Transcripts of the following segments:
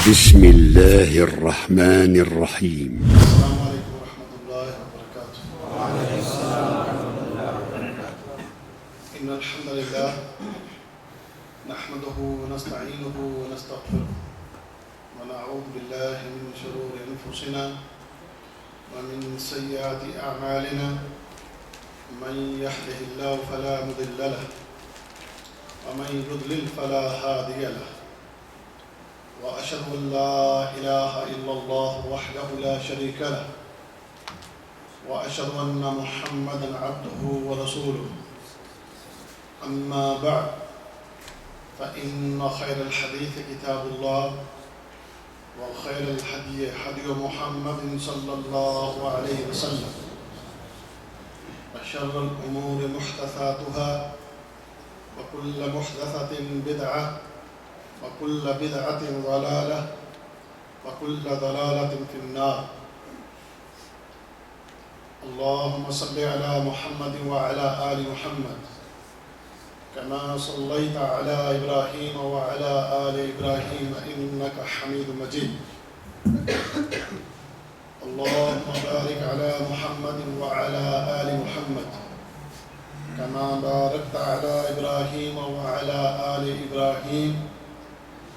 بسم الله الرحمن الرحيم. السلام عليكم ورحمة الله وبركاته. وعليكم السلام ورحمة الله وبركاته. إن الحمد لله نحمده ونستعينه ونستغفره ونعوذ بالله من شرور أنفسنا ومن سيئات أعمالنا. من يهده الله فلا مضل له ومن يضلل فلا هادي له. وأشهد أن لا إله إلا الله وحده لا شريك له وأشهد أن محمدا عبده ورسوله. أما بعد فإن خير الحديث كتاب الله وخير الهدي هدي محمد صلى الله عليه وسلم. وشر الأمور محدثاتها وكل محدثة بدعة وكل بدعة ضلالة وكل ضلالة في النار. اللهم صل على محمد وعلى آل محمد كما صليت على إبراهيم وعلى آل إبراهيم إنك حميد مجيد. اللهم بارك على محمد وعلى آل محمد كما باركت على إبراهيم وعلى آل إبراهيم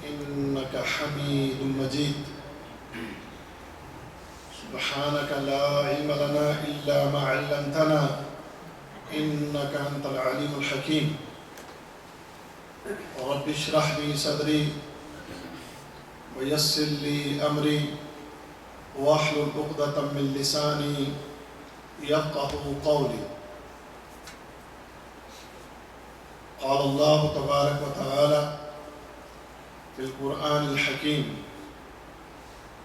إنك حميد مجيد. سبحانك لا علم لنا إلا ما علمتنا إنك أنت العليم الحكيم. رب اشرح لي صدري ويسر لي أمري واحلل عقدة من لساني يفقهوا قولي. قال الله تبارك وتعالى في القرآن الحكيم: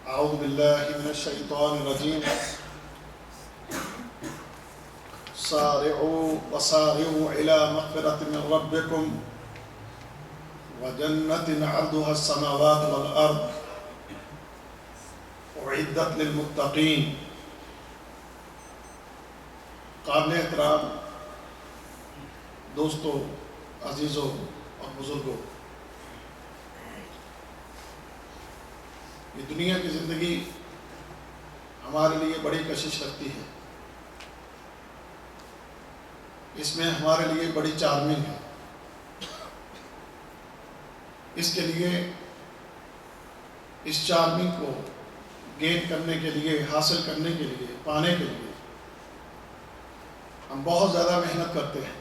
أعوذ بالله من الشيطان الرجيم. سارعوا وسارعوا إلى مغفرة من ربكم وجنة عرضها السماوات والأرض أعدت للمتقين. قابل احترام دوستوں، عزیزوں اور بزرگوں، یہ دنیا کی زندگی ہمارے لیے بڑی کشش رکھتی ہے. اس میں ہمارے لیے بڑی چارمنگ ہے. اس کے لیے، اس چارمنگ کو گین کرنے کے لیے، حاصل کرنے کے لیے، پانے کے لیے ہم بہت زیادہ محنت کرتے ہیں.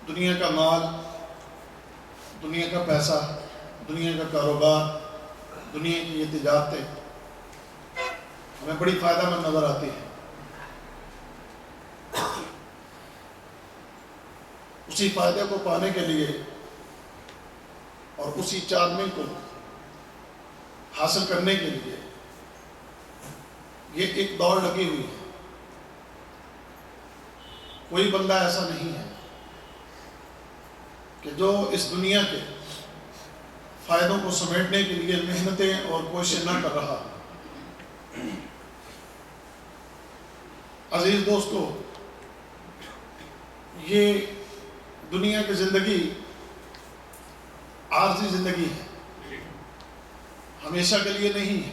دنیا کا مال، دنیا کا پیسہ، دنیا کا کاروبار، دنیا کی یہ تجارتیں ہمیں بڑی فائدہ مند نظر آتی ہیں. اسی فائدے کو پانے کے لیے اور اسی چارمنگ کو حاصل کرنے کے لیے یہ ایک دوڑ لگی ہوئی ہے. کوئی بندہ ایسا نہیں ہے کہ جو اس دنیا کے فائدوں کو سمیٹنے کے لیے محنتیں اور کوششیں نہ کر رہا. عزیز دوستو، یہ دنیا کی زندگی عارضی زندگی ہے، ہمیشہ کے لیے نہیں ہے.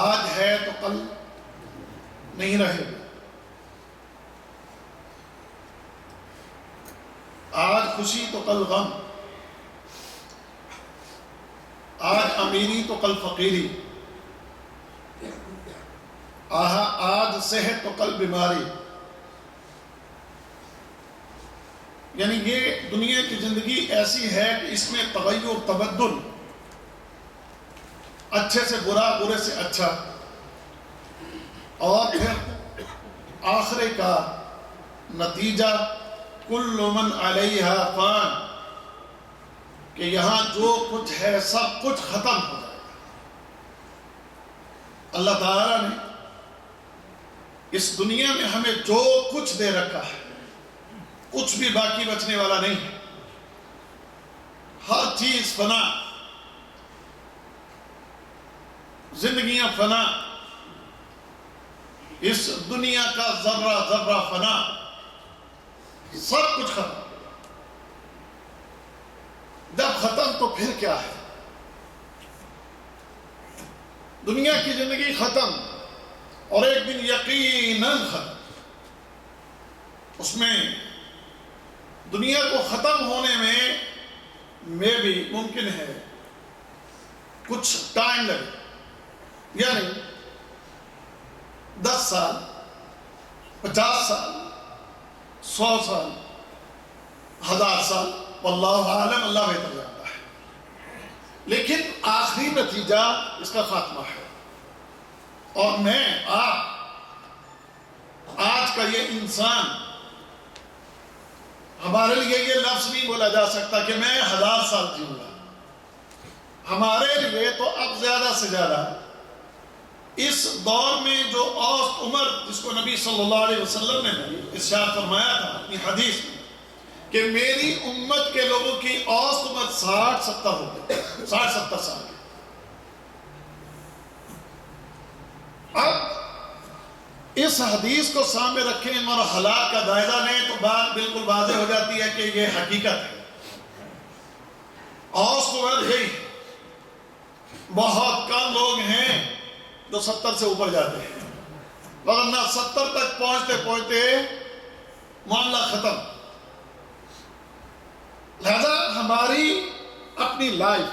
آج ہے تو کل نہیں رہے گا. آج خوشی تو کل غم، آج امیری تو کل فقیری، آج صحت تو کل بیماری. یعنی یہ دنیا کی زندگی ایسی ہے کہ اس میں تغیر، تبدل، اچھے سے برا، برے سے اچھا، اور پھر آخرے کا نتیجہ کل من علیہا فان، کہ یہاں جو کچھ ہے سب کچھ ختم ہو جائے گا. اللہ تعالیٰ نے اس دنیا میں ہمیں جو کچھ دے رکھا ہے کچھ بھی باقی بچنے والا نہیں ہے. ہر چیز فنا، زندگیاں فنا، اس دنیا کا ذرہ ذرہ فنا، سب کچھ ختم. جب ختم تو پھر کیا ہے؟ دنیا کی زندگی ختم، اور ایک دن یقیناً ختم۔ اس میں دنیا کو ختم ہونے میں بھی ممکن ہے کچھ ٹائم لگے، یعنی 10 سال، 50 سال، 100 سال، 1000 سال، واللہ عالم، اللہ بہتر جانتا ہے، لیکن آخری نتیجہ اس کا خاتمہ ہے۔ اور میں آج کا یہ انسان، ہمارے لیے یہ لفظ نہیں بولا جا سکتا کہ میں 1000 سال جیوں گا۔ ہمارے لیے تو اب زیادہ سے زیادہ اس دور میں جو اوسط عمر، جس کو نبی صلی اللہ علیہ وسلم نے ارشاد فرمایا تھا اپنی حدیث میں کہ میری امت کے لوگوں کی اوسط عمر 60-70 ہوگی، 60-70 سال کی۔ اب اس حدیث کو سامنے رکھیں اور حالات کا جائزہ لیں تو بات بالکل واضح ہو جاتی ہے کہ یہ حقیقت ہے۔ اوسط عمر یہی ہے، بہت کم لوگ ہیں جو 70 سے اوپر جاتے ہیں، ورنہ 70 تک پہنچتے پہنچتے معاملہ ختم۔ لہذا ہماری اپنی لائف،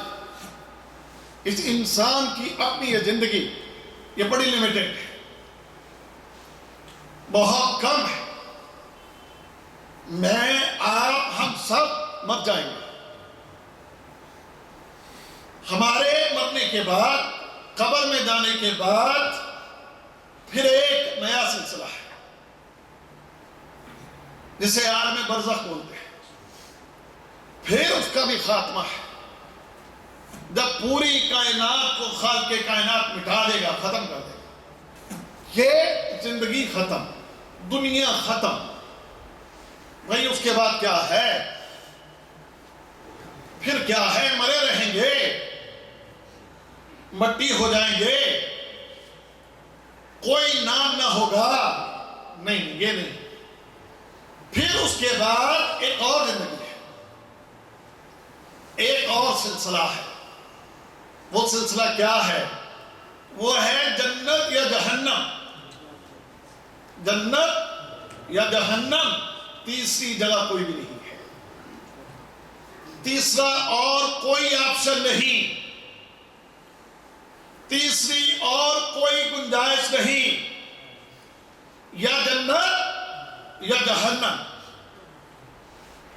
اس انسان کی اپنی یہ زندگی، یہ بڑی لیمیٹڈ ہے، بہت کم ہے۔ میں، آپ، ہم سب مر جائیں گے۔ ہمارے مرنے کے بعد، قبر میں جانے کے بعد پھر ایک نیا سلسلہ ہے جسے عالم برزخ بولتے ہیں۔ پھر اس کا بھی خاتمہ ہے، جب پوری کائنات کو خالق کائنات مٹا دے گا، ختم کر دے گا۔ یہ زندگی ختم، دنیا ختم، بھائی اس کے بعد کیا ہے؟ پھر کیا ہے؟ مرے رہیں گے، مٹی ہو جائیں گے، کوئی نام نہ ہوگا، نہیں، یہ نہیں۔ پھر اس کے بعد ایک اور زندگی ہے، ایک اور سلسلہ ہے۔ وہ سلسلہ کیا ہے؟ وہ ہے جنت یا جہنم۔ جنت یا جہنم، تیسری جگہ کوئی بھی نہیں ہے، تیسرا اور کوئی آپشن نہیں، تیسری اور کوئی گنجائش نہیں، یا جنت یا جہنم۔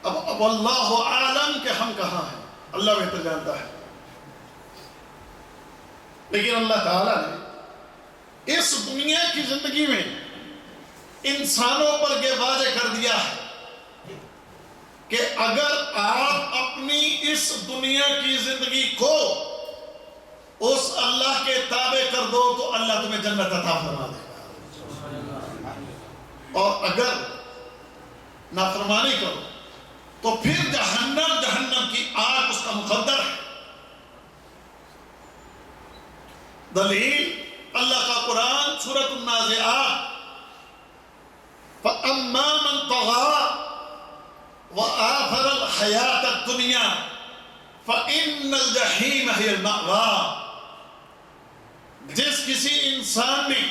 اب اللہ عالم کہ ہم کہاں ہیں، اللہ بہتر جانتا ہے، لیکن اللہ تعالیٰ نے اس دنیا کی زندگی میں انسانوں پر یہ واضح کر دیا ہے کہ اگر آپ اپنی اس دنیا کی زندگی کو اس اللہ کے تابع کر دو تو اللہ تمہیں جنت عطا فرما دے گا، اور اگر نافرمانی کرو تو پھر جہنم کی آگ اس کا مقدر ہے۔ دلیل اللہ کا قرآن سورۃ النازعات، فَأَمَّا مَنْ طَغَىٰ وَآثَرَ الْحَيَاةَ الدُّنْيَا فَإِنَّ الْجَحِيمَ هِيَ الْمَأْوَىٰ۔ جس کسی انسان نے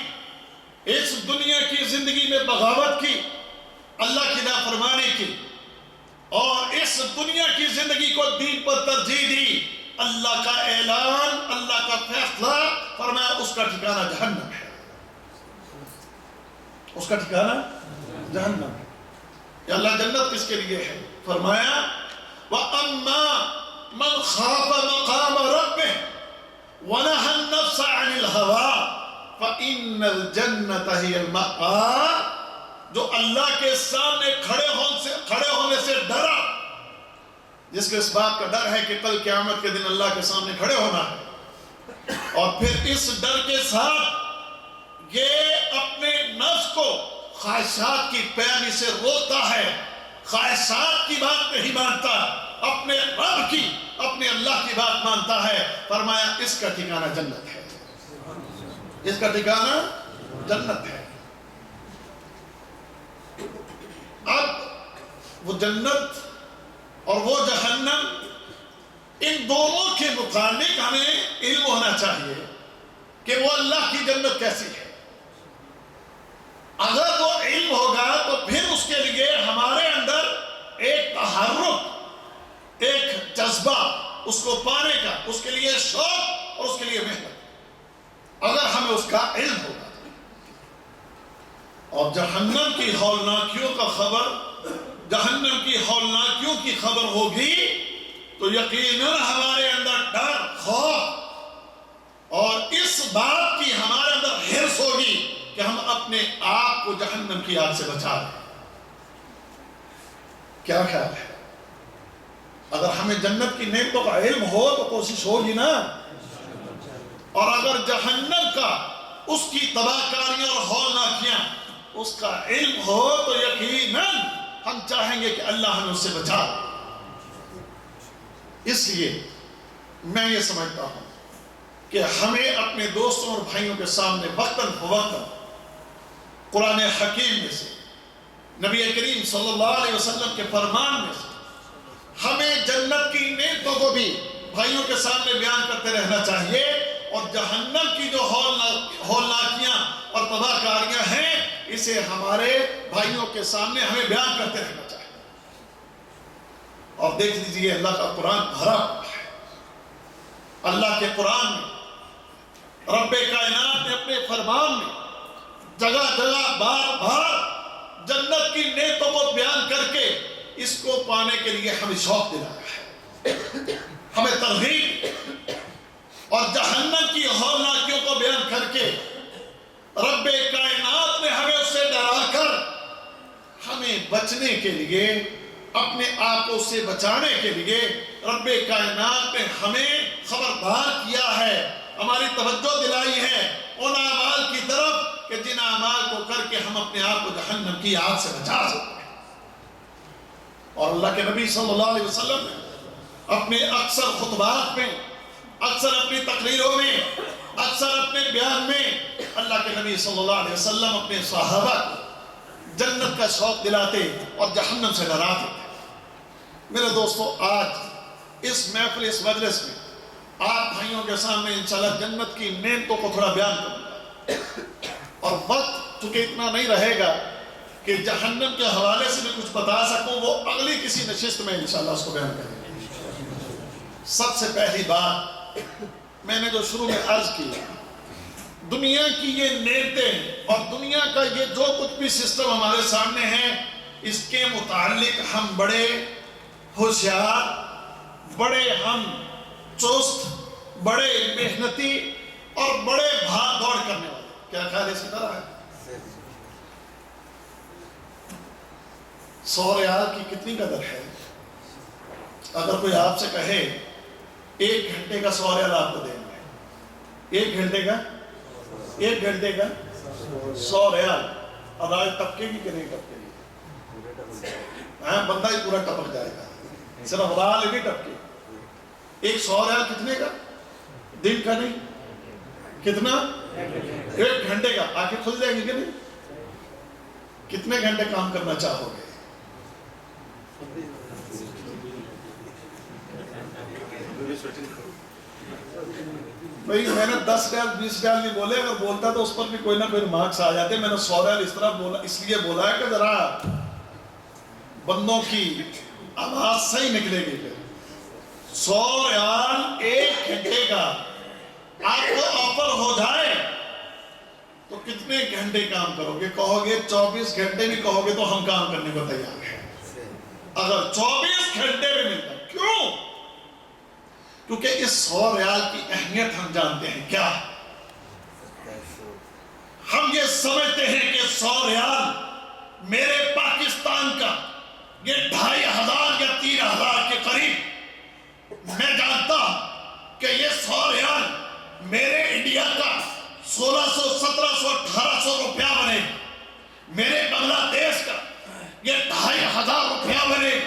اس دنیا کی زندگی میں بغاوت کی، اللہ کی نافرمانی کی، اور اس دنیا کی زندگی کو دین پر ترجیح دی، اللہ کا اعلان، اللہ کا فیصلہ فرمایا اس کا ٹھکانہ جہنم ہے، اس کا ٹھکانہ جہنم ہے۔ یا اللہ جنت کس کے لیے ہے؟ فرمایا وَأَمَّا مَنْ خَافَ مَقَامَ رَبِّهِ وَنَهَى النَّفْسَ عَنِ الْهَوَىٰ فَإِنَّ الْجَنَّةَ هِيَ الْمَأْوَىٰ۔ جو اللہ کے سامنے کھڑے ہونے سے ڈرا، جس کو اس بات کا ڈر ہے کہ کل قیامت کے دن اللہ کے سامنے کھڑے ہونا ہے، اور پھر اس ڈر کے ساتھ یہ اپنے نفس کو خواہشات کی پیروی سے روکتا ہے، خواہشات کی بات نہیں مانتا، اپنے رب کی، اپنے اللہ کی بات مانتا ہے، فرمایا اس کا ٹھکانہ جنت ہے، اس کا ٹھکانہ جنت ہے۔ اب وہ جنت اور وہ جہنم ان دونوں کے متعلق ہمیں علم ہونا چاہیے کہ وہ اللہ کی جنت کیسی ہے. اگر وہ علم ہوگا تو پھر اس کے لیے ہمارے اندر ایک تحرک، ایک جذبہ اس کو پانے کا، اس کے لیے شوق اور اس کے لیے محنت، اگر ہمیں اس کا علم ہوگا. اور جہنم کی ہولناکیوں کا خبر، جہنم کی ہولناکیوں کی خبر ہوگی تو یقیناً ہمارے اندر ڈر، خوف اور اس بات کی ہمارے اندر حرص ہوگی کہ ہم اپنے آپ کو جہنم کی آگ سے بچا لیں. کیا خیال ہے؟ اگر ہمیں جنت کی نعمتوں کا علم ہو تو کوشش ہوگی نا. اور اگر جہنم کا، اس کی تباہ کاریاں اور ہولناکیاں، اس کا علم ہو تو یقیناً ہم چاہیں گے کہ اللہ ہمیں اس سے بچا. اس لیے میں یہ سمجھتا ہوں کہ ہمیں اپنے دوستوں اور بھائیوں کے سامنے وقتاً فوقتاً قرآن حکیم میں سے، نبی کریم صلی اللہ علیہ وسلم کے فرمان میں سے ہمیں جنت کی نعمتوں کو بھی بھائیوں کے سامنے بیان کرتے رہنا چاہیے، اور جہنم کی جو ہولناکیاں اور تباہ کاریاں ہیں اسے ہمارے بھائیوں کے سامنے ہمیں بیان کرتے رہنا چاہیے. اور دیکھ لیجئے اللہ کا قرآن بھرا ہوا ہے. اللہ کے قرآن میں رب کائنات نے اپنے فرمان میں جگہ جگہ بار بار جنت کی نعمتوں کو بیان کر کے اس کو پانے کے لیے ہمیں شوق دلایا ہے، ہمیں ترغیب. اور جہنم کی ہولناکیوں کو بیان کر کے رب کائنات نے ہمیں اس سے ڈرا کر ہمیں بچنے کے لیے، اپنے آپ کو اس سے بچانے کے لیے رب کائنات نے ہمیں خبردار کیا ہے، ہماری توجہ دلائی ہے ان اعمال کی طرف کہ جن اعمال کو کر کے ہم اپنے آپ کو جہنم کی آگ سے بچا سکتے ہیں. اور اللہ کے نبی صلی اللہ علیہ وسلم نے اپنے اکثر خطبات میں، اکثر اپنی تقریروں میں، اکثر اپنے بیان میں اللہ کے نبی صلی اللہ علیہ وسلم اپنے صحابہ کو جنت کا شوق دلاتے اور جہنم سے ڈراتے تھے. میرے دوستو، آج اس محفل، اس مجلس میں آپ بھائیوں کے سامنے انشاءاللہ جنت کی نعمتوں کو تھوڑا بیان کروں گا. اور وقت چونکہ اتنا نہیں رہے گا کہ جہنم کے حوالے سے میں کچھ بتا سکوں، وہ اگلی کسی نشست میں انشاءاللہ اس کو بیان کریں گے. سب سے پہلی بات میں نے جو شروع میں عرض کی، دنیا کی یہ نعمتیں اور دنیا کا یہ جو کچھ بھی سسٹم ہمارے سامنے ہے، اس کے متعلق ہم بڑے ہوشیار، بڑے ہم چست، بڑے محنتی اور بڑے بھاگ دوڑ کرنے والے. کیا خیال اسی طرح ہے؟ 100 ریال کی کتنی قدر ہے؟ اگر کوئی آپ سے کہے 1 گھنٹے کا 100 ریال آپ کو دیں گے، 1 گھنٹے کا 100 ریال، اور آج ٹپکے گی کہ نہیں ٹپکے گی؟ بندہ ہی پورا ٹپک جائے گا، صرف رال ہی ٹپکے. 100 ریال کتنے کا؟ دن کا نہیں، کتنا؟ 1 گھنٹے کا. آنکھیں کھل جائیں گی کہ نہیں؟ کتنے گھنٹے کام کرنا چاہو گے؟ بھئی میں نے 10 ریال 20 ریال نہیں بولے، اگر بولتا تو اس پر بھی کوئی نہ کوئی مارکس آ جاتے. میں نے 100 ریال اس طرح بولا، اس لیے بولا ہے کہ ذرا بندوں کی آواز صحیح نکلے گی. 100 ریال 1 گھنٹے کا آپ کو آفر ہو جائے تو کتنے گھنٹے کام کرو گے؟ کہو گے 24 گھنٹے بھی کہو گے تو ہم کام کرنے کو تیار ہیں. اگر 24 گھنٹے بھی ملتا، کیوں؟ کیونکہ اس 100 ریال کی اہمیت ہم جانتے ہیں کیا ہے. ہم یہ سمجھتے ہیں کہ 100 ریال میرے پاکستان کا یہ 2500 یا 3000 کے قریب، میں جانتا ہوں کہ یہ 100 ریال میرے انڈیا کا 1600 1700 1800 روپیہ بنے، میرے بنگلہ دیش کا یہ 2500 روپیہ بنے.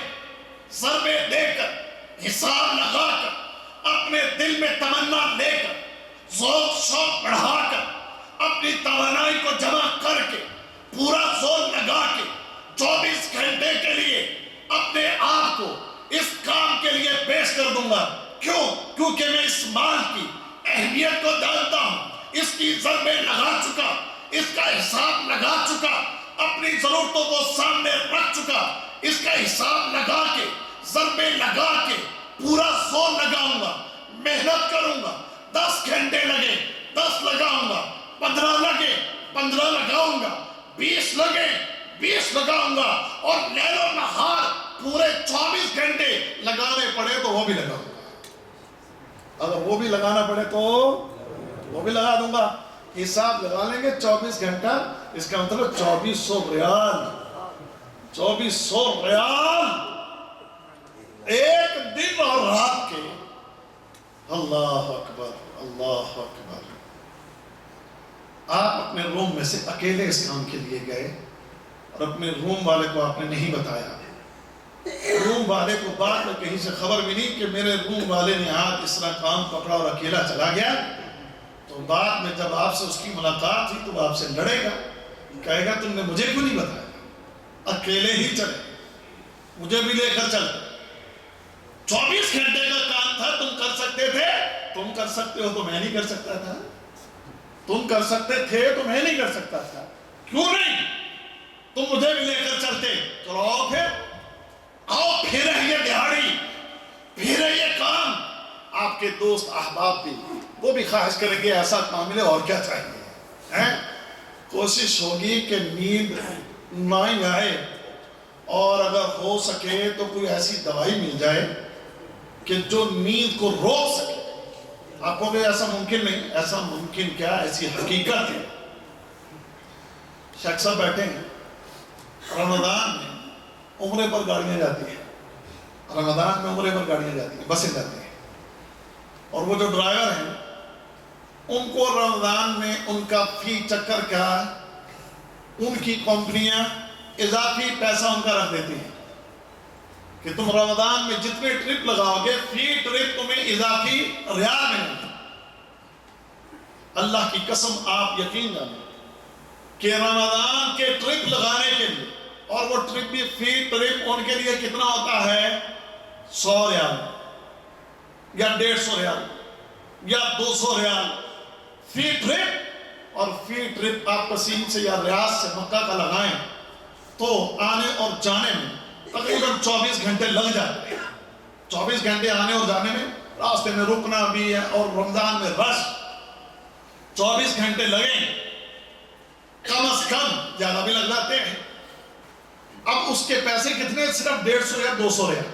سر میں دے کر، حساب لگا کر، اپنے دل میں تمنا لے کر، ذوق شوق بڑھا کر، اپنی توانائی کو جمع کر کے، پورا زور لگا کے 24 گھنٹے کے لیے اپنے آپ کو اس کام کے لیے پیش کر دوں گا. کیوں؟ کیونکہ میں اس مال کی اہمیت کو جانتا ہوں، اس کی ضربیں لگا چکا، اس کا حساب لگا چکا، اپنی ضرورتوں کو سامنے رکھ چکا، اس کا حساب لگا کے، ضربیں لگا کے پورا زور لگاؤں گا، محنت کروں گا، 10 گھنٹے لگے 10 لگاؤں گا، 15 لگے 15 لگاؤں گا، 20 لگے 20 لگاؤں گا، اور لیل و نہار پورے 24 گھنٹے لگانے پڑے تو وہ بھی لگاؤں گا، اگر وہ بھی لگانا پڑے تو وہ بھی لگا دوں گا۔ حساب لگا لیں گے 24 گھنٹہ، اس کا مطلب 2400 ریال، 2400 ریال ایک دن اور رات کے۔ اللہ اکبر اللہ اکبر۔ آپ اپنے روم میں سے اکیلے اس کام کے لیے گئے اور اپنے روم والے کو آپ نے نہیں بتایا، روم والے کو بعد میں کہیں سے خبر بھی نہیں کہ میرے روم والے نے آج اس طرح کام پکڑا اور اکیلا چلا گیا، تو بعد میں جب آپ سے اس کی ملاقات ہوئی تو وہ آپ سے لڑے گا، کہے گا تم نے مجھے کیوں نہیں بتایا، اکیلے ہی چلے، مجھے بھی لے کر چل۔ 24 گھنٹے کا کام تھا، تم کر سکتے تھے، تم کر سکتے ہو تو میں نہیں کر سکتا تھا، تم کر سکتے تھے تو میں نہیں کر سکتا تھا، کیوں نہیں؟ تم مجھے بھی لے کر چلتے۔ چلو آؤ پھر، آؤ پھر ہے یہ دیہاڑی، پھر ہے یہ کام۔ آپ کے دوست احباب بھی وہ بھی خواہش کریں گے ایسا کام ملے، اور کیا چاہیے، کوشش ہوگی کہ نیند نہ ہی آئے، اور اگر ہو سکے تو کوئی ایسی دوائی مل جائے کہ جو نیند کو روک سکے۔ آپ کو کہ ایسا ممکن نہیں، ایسا ممکن کیا، ایسی حقیقت ہے۔ شخص بیٹھے ہیں، رمضان میں عمرے پر گاڑیاں جاتی ہیں، رمضان میں عمرے پر گاڑیاں جاتی ہیں، بسیں جاتی ہیں، اور وہ جو ڈرائیور ہیں ان کو رمضان میں ان کا فی چکر کیا ہے، ان کی کمپنیاں اضافی پیسہ ان کا رکھ دیتی ہیں کہ تم رمضان میں جتنے ٹرپ لگاؤ گے فی ٹرپ تمہیں اضافی ریال ملے گا۔ اللہ کی قسم آپ یقین جانیں کہ رمضان کے ٹرپ لگانے کے لیے، اور وہ ٹرپ بھی فی ٹرپ ان کے لیے کتنا ہوتا ہے، 100 ریال یا 150 ریال یا 200 ریال فی ٹرپ۔ اور فی ٹرپ آپ قصیم سے یا ریاض سے مکہ کا لگائیں تو آنے اور جانے میں تقریباً 24 گھنٹے لگ جاتے ہیں، 24 گھنٹے آنے اور جانے میں، راستے میں رکنا بھی ہے، اور رمضان میں رش، 24 گھنٹے لگیں، کم از کم زیادہ بھی لگ جاتے ہیں۔ اب اس کے پیسے کتنے، صرف 150 یا 200 ریال۔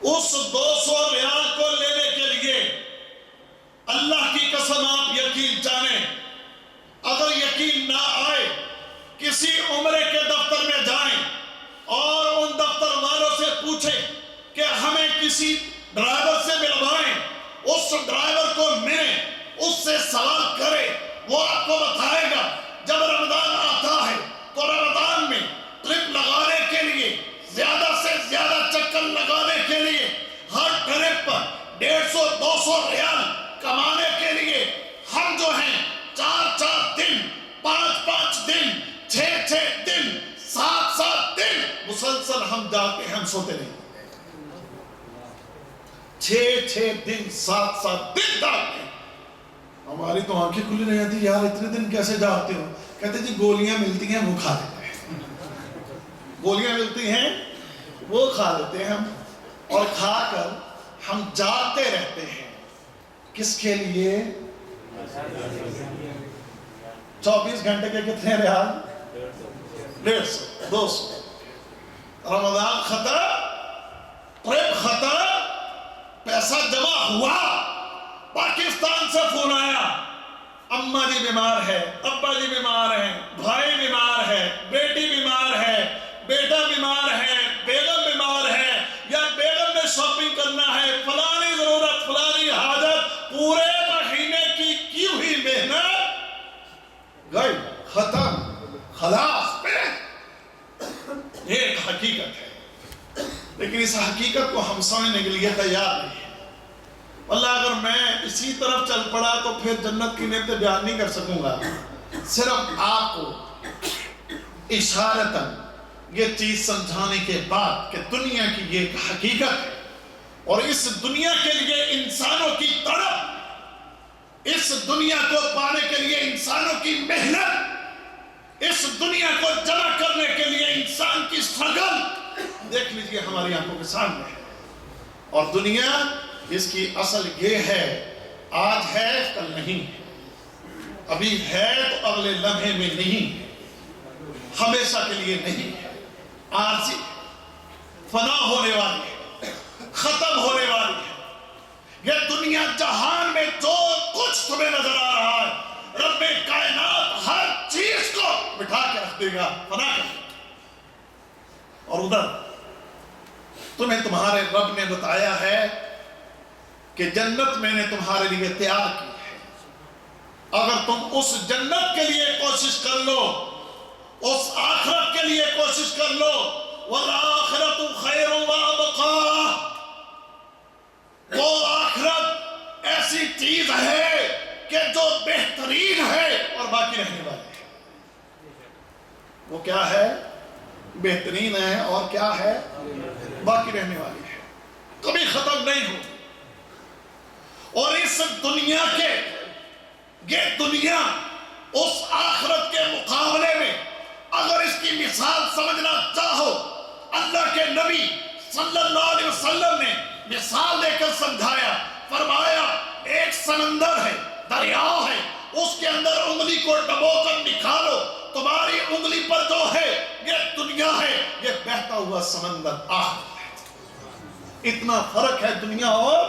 اس 200 ریال کو لینے کے لیے اللہ کی قسم آپ یقین جانیں، اگر یقین نہ آئے کسی عمرے کے دفتر میں جائیں اور ان دفتر والوں سے پوچھیں کہ ہمیں کسی ڈرائیور سے ملوائیں، اس ڈرائیور کو ملیں، اس سے سوال کریں، وہ آپ کو بتائے گا جب رمضان آتا ہے تو رمضان میں ٹرپ لگانے کے لیے، زیادہ سے زیادہ چکر لگانے کے لیے، ہر ٹرپ پر 150-200 ریال کمانے کے لیے ہم جو ہیں 4-4 دن، 5-5 دن، 6-6 دن، 7-7 دن مسلسل ہم جاتے ہیں، ہم سوتے نہیں، 6-6 دن 7-7 دن جاتے ہیں۔ ہماری تو آنکھیں کھلی نہیں آتی، یار اتنے دن کیسے جاگتے ہو؟ کہتے جی گولیاں ملتی ہیں وہ کھا لیتے ہیں، گولیاں ملتی ہیں وہ کھا لیتے ہیں ہم، اور کھا کر ہم جاگتے رہتے ہیں۔ کس کے لیے؟ 24 گھنٹے کے کتنے ریال؟ 150 200۔ رمضان ختم، ٹرپ ختم، پیسہ جمع ہوا، پاکستان سے فون آیا، اماں جی بیمار ہے، ابا جی بیمار ہیں، بھائی بیمار ہے، بیٹی بیمار ہے، بیٹا بیمار ہے، بیگم بیمار ہے، یا بیگم نے شاپنگ کرنا ہے، فلانی ضرورت، فلانی حاجت، پورے مہینے کی ہوئی محنت گئی، ختم، خلاص۔ ایک حقیقت ہے، لیکن اس حقیقت کو ہم سمجھنے کے لیے تیار نہیں ہیں۔ اللہ اگر میں اسی طرف چل پڑا تو پھر جنت کی نعمتیں بیان نہیں کر سکوں گا۔ صرف آپ کو اشارتاً یہ چیز سمجھانے کے بعد کہ دنیا کی یہ ایک حقیقت ہے اور اس دنیا کے لیے انسانوں کی تڑپ، اس دنیا کو پانے کے لیے انسانوں کی محنت، اس دنیا کو جمع کرنے کے لیے انسان کی سٹرگل دیکھ لیجئے ہماری آنکھوں کے سامنے ہے۔ اور دنیا اس کی اصل یہ ہے، آج ہے کل نہیں ہے، ابھی ہے تو اگلے لمحے میں نہیں ہے، ہمیشہ کے لیے نہیں ہے، عارضی فنا ہونے والی ہے، ختم ہونے والی ہے۔ یہ دنیا جہان میں جو کچھ تمہیں نظر آ رہا ہے، رب کائنات ہر چیز کو بٹھا کے رکھ دے گا، فنا کر دے گا۔ اور ادھر تمہیں تمہارے رب نے بتایا ہے کہ جنت میں نے تمہارے لیے تیار کی ہے، اگر تم اس جنت کے لیے کوشش کر لو، اس آخرت کے لیے کوشش کر لو، وَالْآخِرَةُ خَيْرٌ وَأَبْقَىٰ، وہ آخرت ایسی چیز ہے کہ جو بہترین ہے اور باقی رہنے والی ہے۔ وہ کیا ہے؟ بہترین ہے اور کیا ہے؟ باقی رہنے والی ہے، کبھی ختم نہیں ہو۔ اور اس دنیا کے، یہ دنیا اس آخرت کے مقابلے میں اگر اس کی مثال سمجھنا چاہو، اللہ کے نبی صلی اللہ علیہ وسلم نے مثال دے کر سمجھایا، فرمایا ایک سمندر ہے، دریا ہے، اس کے اندر انگلی کو ڈبو کر نکالو، تمہاری انگلی پر جو ہے یہ دنیا ہے، یہ بہتا ہوا سمندر آخرت ہے۔ اتنا فرق ہے دنیا اور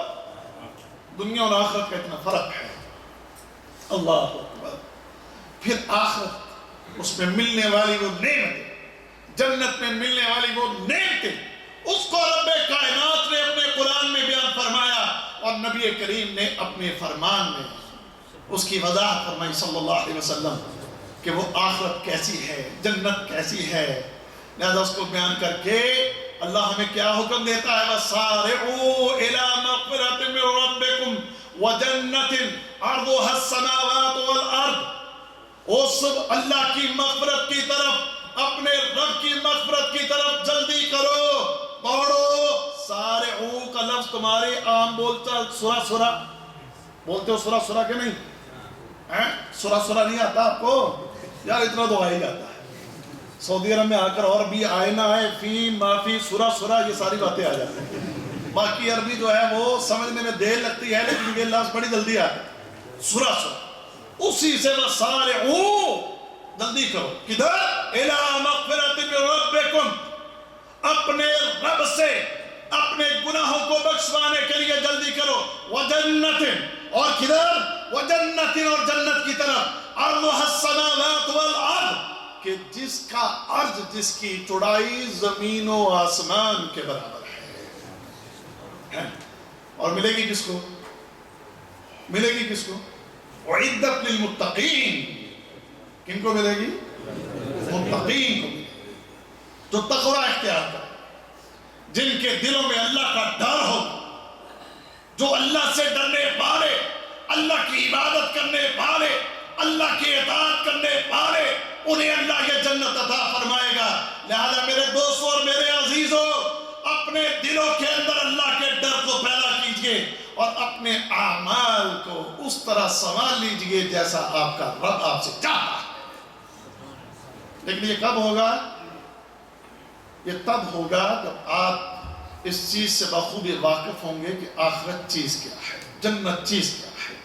آخرت کا، اتنا فرق ہے۔ اللہ اکبر۔ پھر آخرت، اس میں ملنے والی وہ نعمتیں، جنت میں ملنے والی وہ نعمتیں، اس کو رب کائنات نے اپنے قرآن میں بیان فرمایا اور نبی کریم نے اپنے فرمان میں اس کی وضاحت فرمائی صلی اللہ علیہ وسلم کہ وہ آخرت کیسی ہے، جنت کیسی ہے۔ لہذا اس کو بیان کر کے اللہ ہمیں کیا حکم دیتا ہے؟ وَسَارِعُوا إِلَىٰ مَغْفِرَةٍ مِّن رَبِّكُمْ وَجَنَّةٍ عَرْضُهَا السَّمَاوَاتُ وَالْأَرْضُ، وہ سب اللہ کی مغفرت کی طرف، اپنے رب کی مغفرت کی طرف جلدی کرو، دوڑو۔ سارعو کا لفظ تمہارے عام بولتا سورا سورا بولتے ہو، سورا سورا کہ نہیں؟ سورا سورا نہیں آتا آپ کو؟ یار اتنا تو آ ہی جاتا ہے۔ سعودی عرب میں آ کر اور بھی آئے نہ آئے، فی مافی سورا سورا یہ ساری باتیں آ جاتی ہیں۔ باقی عربی جو ہے وہ سمجھنے میں دیر لگتی ہے، لیکن یہ لفظ بڑی جلدی آتا ہے، سورا سورا۔ اسی سے وَسَارِعُوا، جلدی کرو، کدھر؟ إِلَىٰ مَغْفِرَةٍ مِّن رَبِّكُمْ، اپنے رب سے اپنے گناہوں کو بخشوانے کے لیے جلدی کرو، وَجَنَّةٍ، اور کدھر؟ وَجَنَّةٍ، اور جنت کی طرف، عَرْضُهَا السَّمَاوَاتُ وَالْأَرْضُ، کہ جس کا عرض، جس کی چوڑائی زمین و آسمان کے برابر ہے۔ اور ملے گی کس کو؟ ملے گی کس کو؟ وَعِدَّتْ لِلْمُتَّقِينَ، کن کو ملے گی؟ متقین کو ملے گی، جو تقوی اختیار کرے، جن کے دلوں میں اللہ کا ڈر ہو، جو اللہ سے ڈرنے والے، اللہ کی عبادت کرنے والے، اللہ کی اطاعت کرنے والے، انہیں اللہ یہ جنت عطا فرمائے گا۔ لہذا میرے دوستوں اور میرے عزیزوں، اپنے دلوں کے اندر اللہ کے ڈر کو پیدا کیجئے اور اپنے اعمال کو اس طرح سنوار لیجئے جیسا آپ کا رب آپ سے چاہتا ہے۔ لیکن یہ کب ہوگا؟ یہ تب ہوگا جب آپ اس چیز سے بخوبی واقف ہوں گے کہ آخرت چیز کیا ہے، جنت چیز کیا ہے۔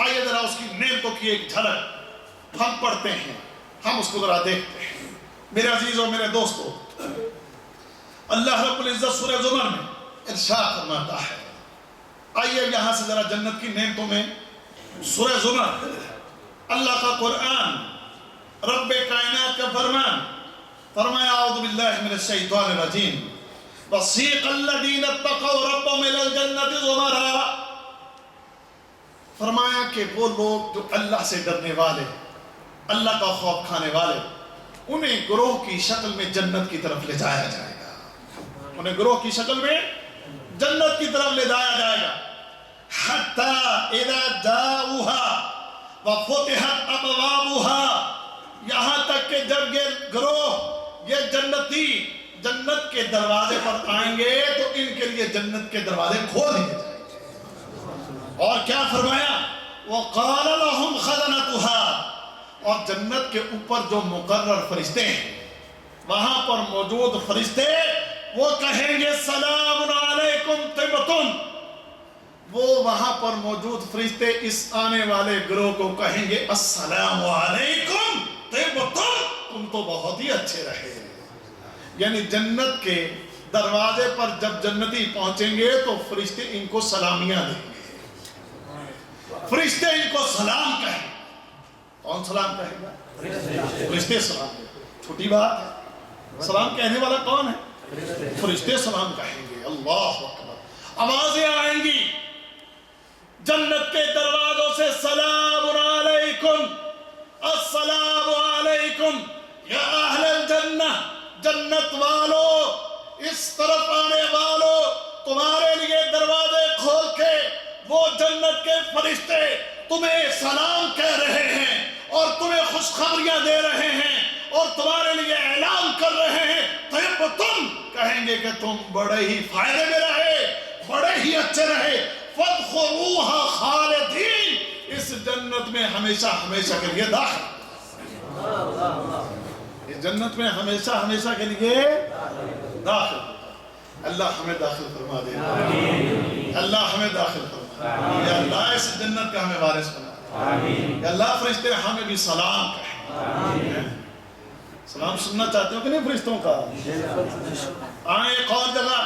آئیے ذرا اس کی نعمتوں کی ایک جھلک ہم پڑھتے ہیں، ہم اس کو ذرا دیکھتے ہیں۔ میرے عزیزوں، میرے دوستوں، اللہ رب العزت سورہ زمر میں ارشاد فرماتا ہے، آئیے یہاں سے ذرا جنت کی نعمتوں میں، سورہ زمر، اللہ کا قرآن، رب کائنات کا فرمان، فرمایا اعوذ باللہ من الشیطان الرجیم وَسِيقَ الَّذِينَ اتَّقَوْا رَبَّهُمْ إِلَى الْجَنَّةِ زُمَرًا، فرمایا کہ وہ لوگ جو اللہ سے ڈرنے والے، اللہ کا خوف کھانے والے، انہیں گروہ کی شکل میں جنت کی طرف لے جایا جائے گا، انہیں گروہ کی شکل میں جنت کی طرف لے جایا جائے گا۔ حَتَّى إِذَا جَاءُوهَا وَفُتِحَتْ أَبْوَابُهَا، یہاں تک کہ جب یہ گروہ، یہ جنتی جنت کے دروازے پر آئیں گے تو ان کے لیے جنت کے دروازے کھول دیے جائیں گے۔ اور کیا فرمایا؟ وَقَالَ لَهُمْ خَزَنَتُهَا، اور جنت کے اوپر جو مقرر فرشتے ہیں، وہاں پر موجود فرشتے وہ کہیں گے سلام علیکم طبتم، وہ وہاں پر موجود فرشتے اس آنے والے گروہ کو کہیں گے السلام علیکم طبتم، تم تو بہت ہی اچھے رہے۔ یعنی جنت کے دروازے پر جب جنتی پہنچیں گے تو فرشتے ان کو سلامیاں دیں گے، فرشتے ان کو سلام کہیں۔ کون سلام کہے گا؟ فرشتے سلام کہیں گے۔ چھوٹی بات ہے، سلام کہنے والا کون ہے؟ فرشتے سلام کہیں گے۔ اللہ اکبر، آوازیں آئیں گی جنت کے دروازوں سے، سلام علیکم، السلام علیکم یا اہل الجنہ، جنت والو، اس طرف آنے والو، تمہارے لیے دروازے کھول کے وہ جنت کے فرشتے تمہیں سلام کہہ رہے ہیں اور تمہیں خوشخبریاں دے رہے ہیں اور تمہارے لیے اعلان کر رہے ہیں، طیب تم کہیں گے کہ تم بڑے ہی فائدے میں رہے، بڑے ہی اچھے رہے، فادخلوها خالدین، اس جنت میں ہمیشہ ہمیشہ کے لیے داخل، اس جنت میں ہمیشہ ہمیشہ کے لیے داخل۔ اللہ ہمیں داخل فرما دے، اللہ ہمیں داخل فرما دے، یا اللہ اس جنت کا ہمیں وارث بنا دے، یا اللہ فرشتے ہمیں بھی سلام کہیں۔ سلام سننا چاہتے ہو کہ نہیں فرشتوں کا؟ آئیں ایک اور جگہ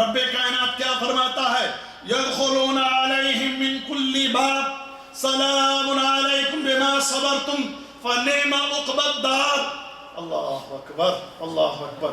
رب کائنات کیا فرماتا ہے؟ يدخلون عليهم من كل باب سلام عليكم بما صبرتم فنعم عقبى الدار۔ اللہ اکبر، اللہ اکبر۔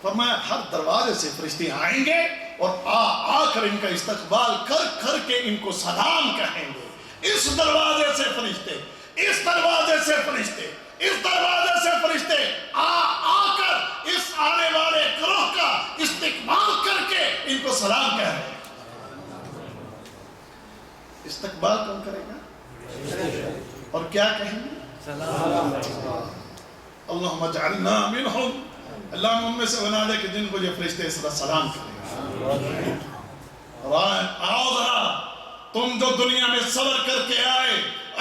فرمایا ہر دروازے سے فرشتے آئیں گے اور آ کر ان کا استقبال کر کر کے ان کو سلام کہیں گے۔ اس دروازے سے فرشتے، اس دروازے سے فرشتے، اس دروازے سے فرشتے آ کر اس آنے والے گروہ کا استقبال کر کے ان کو سلام کہہ رہے ہیں۔ استقبال کون کرے گا اور کیا کہیں گے؟ سلام۔ اللہم اجعلنا منہم، اللہ ہم میں سے بنا دے کہ جن کو یہ فرشتے اس طرح سلام کریں۔ آؤ ذرا، تم جو دنیا میں صبر کر کے آئے،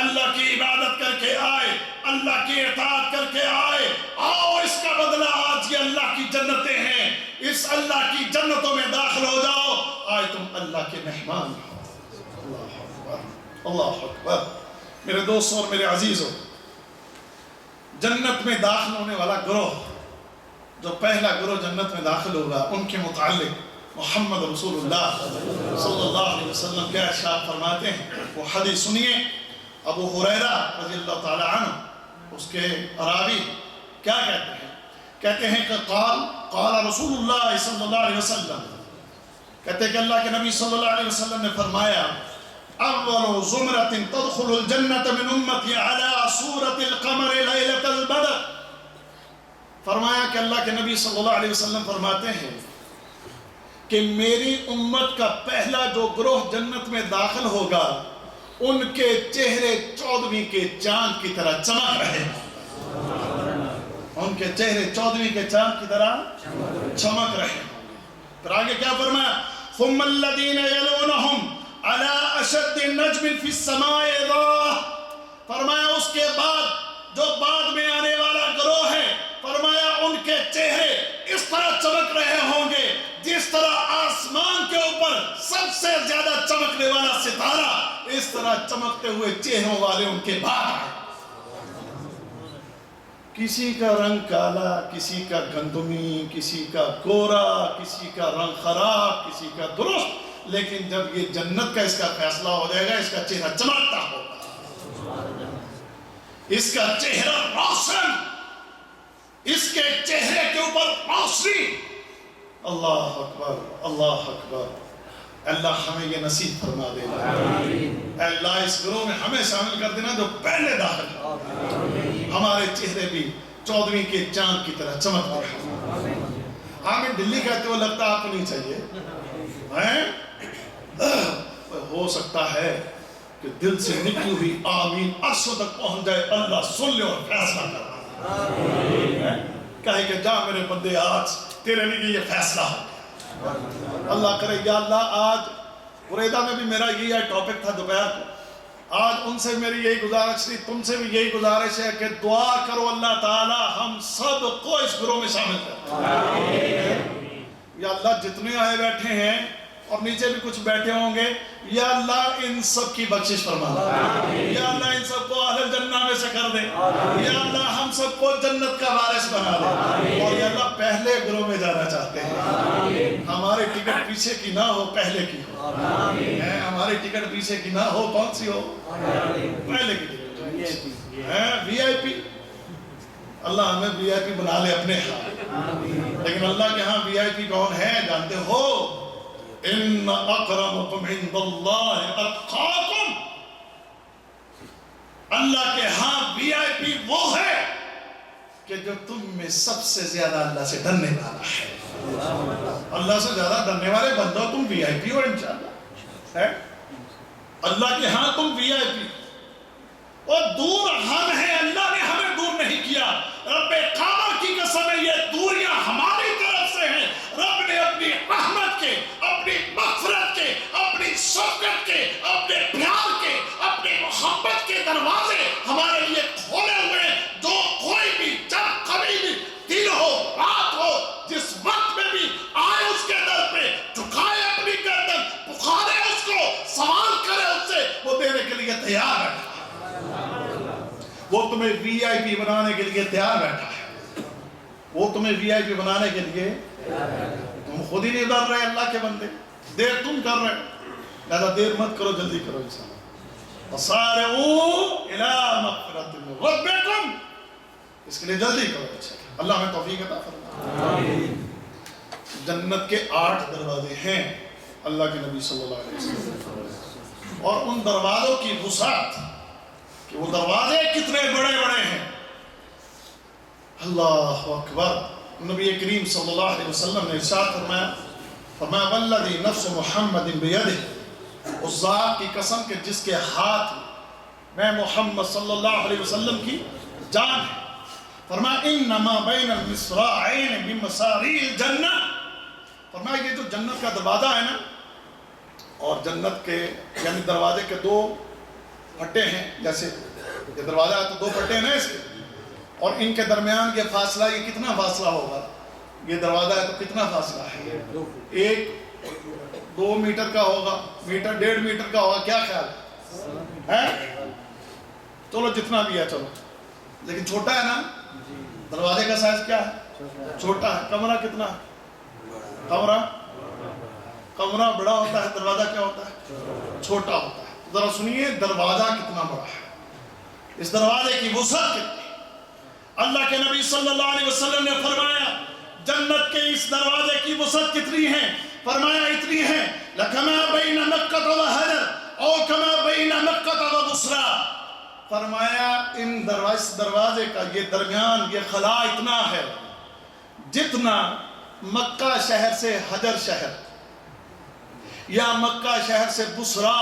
اللہ کی عبادت کر کے آئے، اللہ کی اطاعت کر کے آئے، آؤ اس کا بدلہ آج یہ اللہ کی جنتیں ہیں، اس اللہ کی جنتوں میں داخل ہو جاؤ، آج تم اللہ کے مہمان ہو۔ اللہ اکبر۔ میرے دوستوں اور میرے عزیزوں، جنت میں داخل ہونے والا گروہ، جو پہلا گروہ جنت میں داخل ہوگا، ان کے متعلق محمد رسول اللہ صلی اللہ علیہ وسلم کیا ارشاد فرماتے ہیں؟ وہ حدیث سنیے، ابو ہریرہ رضی اللہ تعالی عنہ اس کے راوی کیا کہتے ہیں؟ کہتے ہیں کہ قال رسول اللہ صلی اللہ علیہ وسلم، کہتے ہیں کہ اللہ کے نبی صلی اللہ علیہ وسلم نے فرمایا اول زمرۃ تدخل الجنۃ من امتی علی صورۃ القمر لیلۃ البدر۔ فرمایا کہ اللہ کے نبی صلی اللہ علیہ وسلم فرماتے ہیں کہ میری امت کا پہلا جو گروہ جنت میں داخل ہوگا، ان کے چہرے 14ویں کے چاند کی طرح چمک رہے ہیں، ان کے چہرے 14ویں کے چاند کی طرح چمک رہے ہیں۔ پھر آگے کیا فرمایا؟ ثم الذین یلونہم علی اشد نجم فی السماء ضاء۔ فرمایا اس کے بعد جو بعد میں آنے والا گروہ ہے، فرمایا ان کے چہرے اس طرح چمک رہے ہوں گے جس طرح آسمان کے اوپر سب سے زیادہ چمکنے والا ستارہ، اس طرح چمکتے ہوئے چہروں والے ان کے بعد ہیں۔ کسی کا رنگ کالا، کسی کا گندمی، کسی کا گورا، کسی کا رنگ خراب، کسی کا درست، لیکن جب یہ جنت کا اس کا فیصلہ ہو جائے گا، اس کا چہرہ چمکتا ہوگا، اس کا چہرہ روشن، اس کے چہرے کے اوپر روشنی۔ اللہ اکبر، اللہ اکبر۔ اللہ ہمیں یہ نصیب فرما دے، اے اللہ اس گروہ میں ہمیں شامل کر دینا جو پہلے داخل ہے، ہمارے چہرے بھی 14ویں کے چاند کی طرح چمکتے ہیں۔ ہمیں دلی کہتے ہوئے لگتا آپ کو نہیں چاہیے، ہو سکتا ہے کہ دل سے نکلی ہوئی آمین عرشوں تک پہنچ جائے، اللہ سن لے اور فیصلہ کر۔ کہے کہ جا میرے بندے آج تیرے لیے یہ فیصلہ ہے۔ اللہ کرے یا اللہ آج بریدہ میں بھی میرا یہ ٹاپک تھا دوپہر کو، آج ان سے میری یہی گزارش تھی، تم سے بھی یہی گزارش ہے کہ دعا کرو اللہ تعالی ہم سب کو اس گروہ میں شامل کر۔ یا اللہ جتنے آئے بیٹھے ہیں اور نیچے بھی کچھ بیٹھے ہوں گے، یا اللہ ان سب کی بخشش فرما، یا اللہ ان سب کو اہل جنہ میں سے کر دے، یا اللہ ہم سب کو جنت کا وارث بنا دے، اور یا اللہ پہلے گروہ میں جانا چاہتے ہیں، ہماری ٹکٹ پیچھے کی نہ ہو پہلے کی ہو، ہماری ٹکٹ پیچھے کی نہ ہو کون سی ہو پہلے کی ٹکٹ، وی آئی پی۔ اللہ ہمیں وی آئی پی بنا لے اپنے ہاں، لیکن اللہ کے ہاں وی آئی پی کون ہے جانتے ہو؟ ان اکرمکم عند اللہ اتقاکم، اللہ کے ہاں وی آئی پی وہ ہے کہ جو تم میں سب سے زیادہ اللہ سے ڈرنے والا ہے۔ اللہ سے زیادہ ڈرنے والے بندو تم وی آئی پی ہو انشاءاللہ، اللہ کے ہاں تم وی آئی پی، اور دور ہم ہیں، اللہ نے ہمیں دور نہیں کیا، رب کعبہ کی قسم ہے یہ دوریاں ہماری طرف سے ہیں، رب نے اپنی رحمت کے، اپنی مغفرت کے، اپنی شفقت کے، اپنے پیار کے، اپنی محبت کے دروازے ہمارے لیے کھولے ہوئے ہیں، جو کوئی بھی جب کبھی بھی دن ہو رات ہو جس وقت میں بھی آئے اس کے در پہ جھکائے اپنی گردن، پکارے اس کو، سوال کرے اس سے، وہ دینے کے لیے تیار ہے، وہ تمہیں وی آئی پی بنانے کے لیے تیار بیٹھا ہے، وہ تمہیں وی آئی پی بنانے کے لیے، تم خود ہی نہیں ڈر رہے اللہ کے بندے، دیر تم کر رہے، لہذا دیر مت کرو، جلدی کرو انسان، وَصَارِعُوا إِلَىٰ مَغْفِرَةٍ مِّن رَبِّكُمْ، اس کے لیے جلدی کرو، اللہ ہمیں توفیق عطا فرمائے۔ جنت کے 8 دروازے ہیں اللہ کے نبی صلی اللہ علیہ وسلم، اور ان دروازوں کی وسعت کہ وہ دروازے کتنے بڑے بڑے ہیں، اللہ اکبر۔ نبی کریم صلی اللہ علیہ وسلم نے ارشاد فرمایا والذی نفس محمد بیدہ، اس ذات کی قسم کہ جس کے ہاتھ میں محمد صلی اللہ علیہ وسلم کی جان ہے، فرمایا انما بین المصراعین بمصاریع الجنہ، فرمایا یہ جو جنت کا دروازہ ہے نا، اور جنت کے یعنی دروازے کے 2 پھٹے ہیں، جیسے یہ دروازہ ہے تو 2 پھٹے ہیں نا اس کے، اور ان کے درمیان یہ فاصلہ، یہ کتنا فاصلہ ہوگا؟ یہ دروازہ ہے تو کتنا فاصلہ ہے؟ 1-2 میٹر کا ہوگا، میٹر 1.5 میٹر کا ہوگا، کیا خیال ہے؟ چلو جتنا بھی ہے چلو، لیکن چھوٹا ہے نا، دروازے کا سائز کیا ہے؟ چھوٹا ہے۔ کمرہ کتنا ہے؟ کمرہ بڑا ہوتا ہے، دروازہ کیا ہوتا ہے؟ چھوٹا ہوتا ہے۔ ذرا سنیے دروازہ کتنا بڑا ہے، اس دروازے کی وسعت کتنی۔ اللہ کے نبی صلی اللہ علیہ وسلم نے فرمایا جنت کے اس دروازے کی وسعت کتنی ہے؟ فرمایا اتنی ہے لَكَمَا بَيْنَ مَكَّةَ وَحَجَرَ او كَمَا بَيْنَ مَكَّةَ وَبُصْرَى، فرمایا اس دروازے کا یہ درمیان، یہ خلا اتنا ہے جتنا مکہ شہر سے حجر شہر، یا مکہ شہر سے بصرہ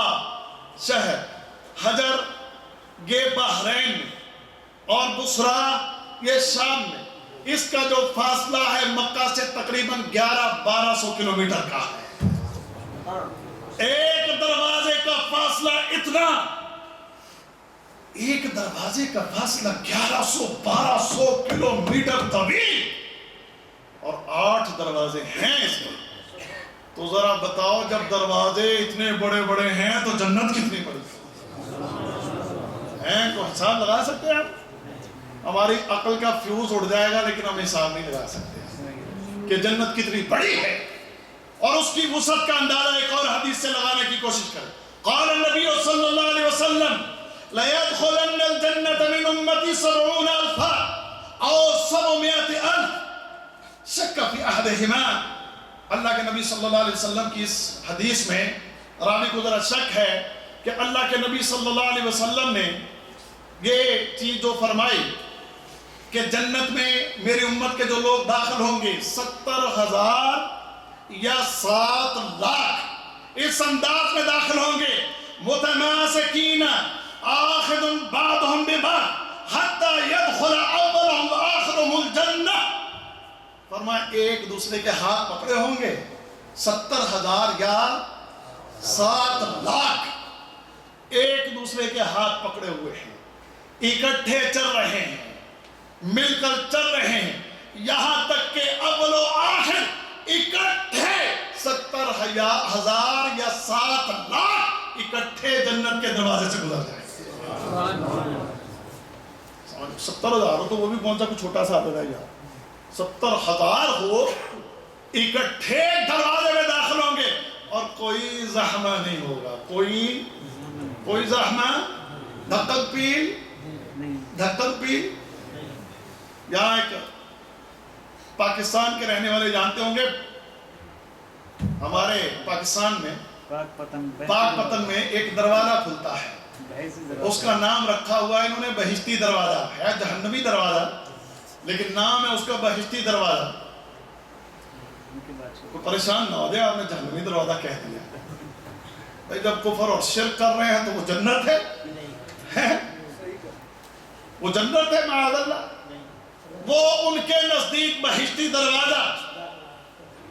شہر، حجر یہ بحرین میں اور بصرہ یہ شام میں، اس کا جو فاصلہ ہے مکہ سے تقریباً 1100-1200 کلومیٹر کا ہے۔ ایک دروازے کا فاصلہ اتنا، ایک دروازے کا فاصلہ 1100-1200 کلومیٹر طویل، اور 8 دروازے ہیں اس میں۔ تو ذرا بتاؤ جب دروازے اتنے بڑے بڑے ہیں تو جنت کتنی بڑی ہیں؟ تو حساب لگا سکتے ہیں آپ؟ ہماری عقل کا فیوز اڑ جائے گا، لیکن ہم حساب نہیں لگا سکتے کہ جنت کتنی بڑی ہے، اور اس کی وسعت کا اندازہ ایک اور حدیث سے لگانے کی کوشش کریں۔ قال النبی صلی اللہ علیہ وسلم لَيَدْخُلَنَّ الْجَنَّةَ مِنْ أُمَّتِي 70,000 أو 700,000 شک فی احدہما۔ اللہ کے نبی صلی اللہ علیہ وسلم کی اس حدیث میں راوی کو ذرا شک ہے کہ اللہ کے نبی صلی اللہ علیہ وسلم نے یہ چیز جو فرمائی کہ جنت میں میری امت کے جو لوگ داخل ہوں گے 70,000 یا 7 لاکھ اس انداز میں داخل ہوں گے، متماسکین آخذ بعضهم ببعض حتی يدخل اولهم وآخرهم الجنہ، فرمایا ایک دوسرے کے ہاتھ پکڑے ہوں گے 70,000 یا 7 لاکھ ایک دوسرے کے ہاتھ پکڑے ہوئے ہیں، اکٹھے چل رہے ہیں، مل کر چل رہے ہیں، یہاں تک کہ اول و آخر اکٹھے 70,000 یا 7 لاکھ اکٹھے جنت کے دروازے سے گزر جائیں گے۔ 70,000 ہو تو وہ بھی کون سا کوئی چھوٹا سا عدد ہے یار، 70,000 ہو اکٹھے دروازے میں داخل ہوں گے اور کوئی زحمہ نہیں ہوگا، کوئی زحمہ، دھکن پیل۔ یہاں ایک پاکستان کے رہنے والے جانتے ہوں گے، ہمارے پاکستان میں پاک پتن میں ایک دروازہ کھلتا ہے، اس کا نام رکھا ہوا ہے انہوں نے بہشتی دروازہ، ہے جہنمی دروازہ لیکن نام ہے اس کا بہشتی دروازہ۔ کوئی پریشان نہ ہو جائے آپ نے جہنمی دروازہ کہہ دیا، بھائی جب کفر اور شرک کر رہے ہیں تو وہ جنت ہے، وہ جنت ہے معاذ اللہ۔ وہ ان کے نزدیک بہشتی دروازہ،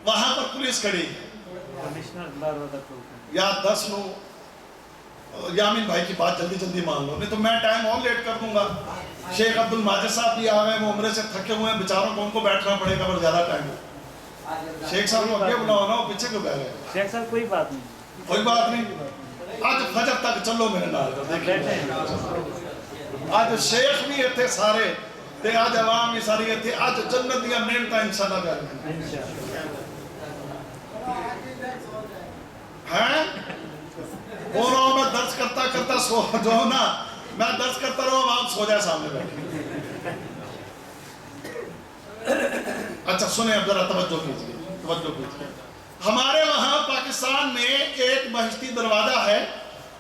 وہاں پر پولیس کھڑی ہے۔ یا 10 نو یامین بھائی کی بات جلدی مان لو، نہیں تو میں ٹائم اور لیٹ کر دوں گا۔ شیخ عبد الماجد صاحب بھی آ گئے، وہ عمرے سے تھکے ہوئے ہیں بیچاروں کو، ان کو بیٹھنا پڑے گا پر زیادہ ٹائم ہے۔ شیخ صاحب کو آگے بلاؤ نا، وہ پیچھے کیوں بیٹھ گئے؟ شیخ صاحب کوئی بات نہیں، آج فجر تک چلو میرے نال، آج شیخ بھی اتنے سارے تے آج عوام بھی ساری اتنے، آج جنت دیا نعمتاں انشاءاللہ بیان ہیں۔ وہ رہو میں درس کرتا سو جو نا، میں درس کرتا رہو آپ سو جائے سامنے بیٹھے۔ اچھا سنیں اب ذرا توجہ کیجئے۔ ہمارے وہاں پاکستان میں ایک بہشتی دروازہ ہے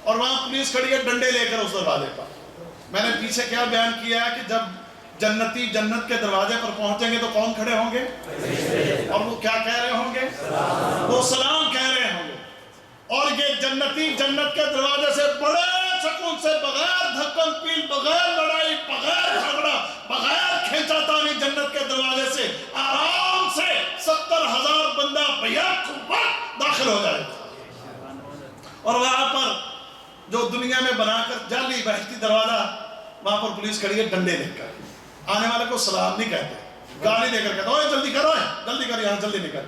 اور وہاں پولیس کھڑی ہے ڈنڈے لے کر اس دروازے پر۔ میں نے پیچھے کیا بیان کیا ہے کہ جب جنتی جنت کے دروازے پر پہنچیں گے تو کون کھڑے ہوں گے اور وہ کیا کہہ رہے ہوں گے؟ وہ سلام کہہ رہے ہوں گے۔ اور یہ جنتی جنت کے دروازے سے بڑے سکون سے، بغیر دھکن پیل، بغیر لڑائی، بغیر جھگڑا، بغیر کھینچا تانی، جنت کے دروازے سے آرام سے 70,000 بندہ بیک وقت داخل ہو جائے گا۔ اور وہاں پر جو دنیا میں بنا کر جعلی بہشتی دروازہ، وہاں پر پولیس کھڑی ہے ڈنڈے لے کر، آنے والے کو سلام نہیں کہتے، گالی دے کر کہتے اوے جلدی کرو، جلدی کر یہاں، جلدی نکل۔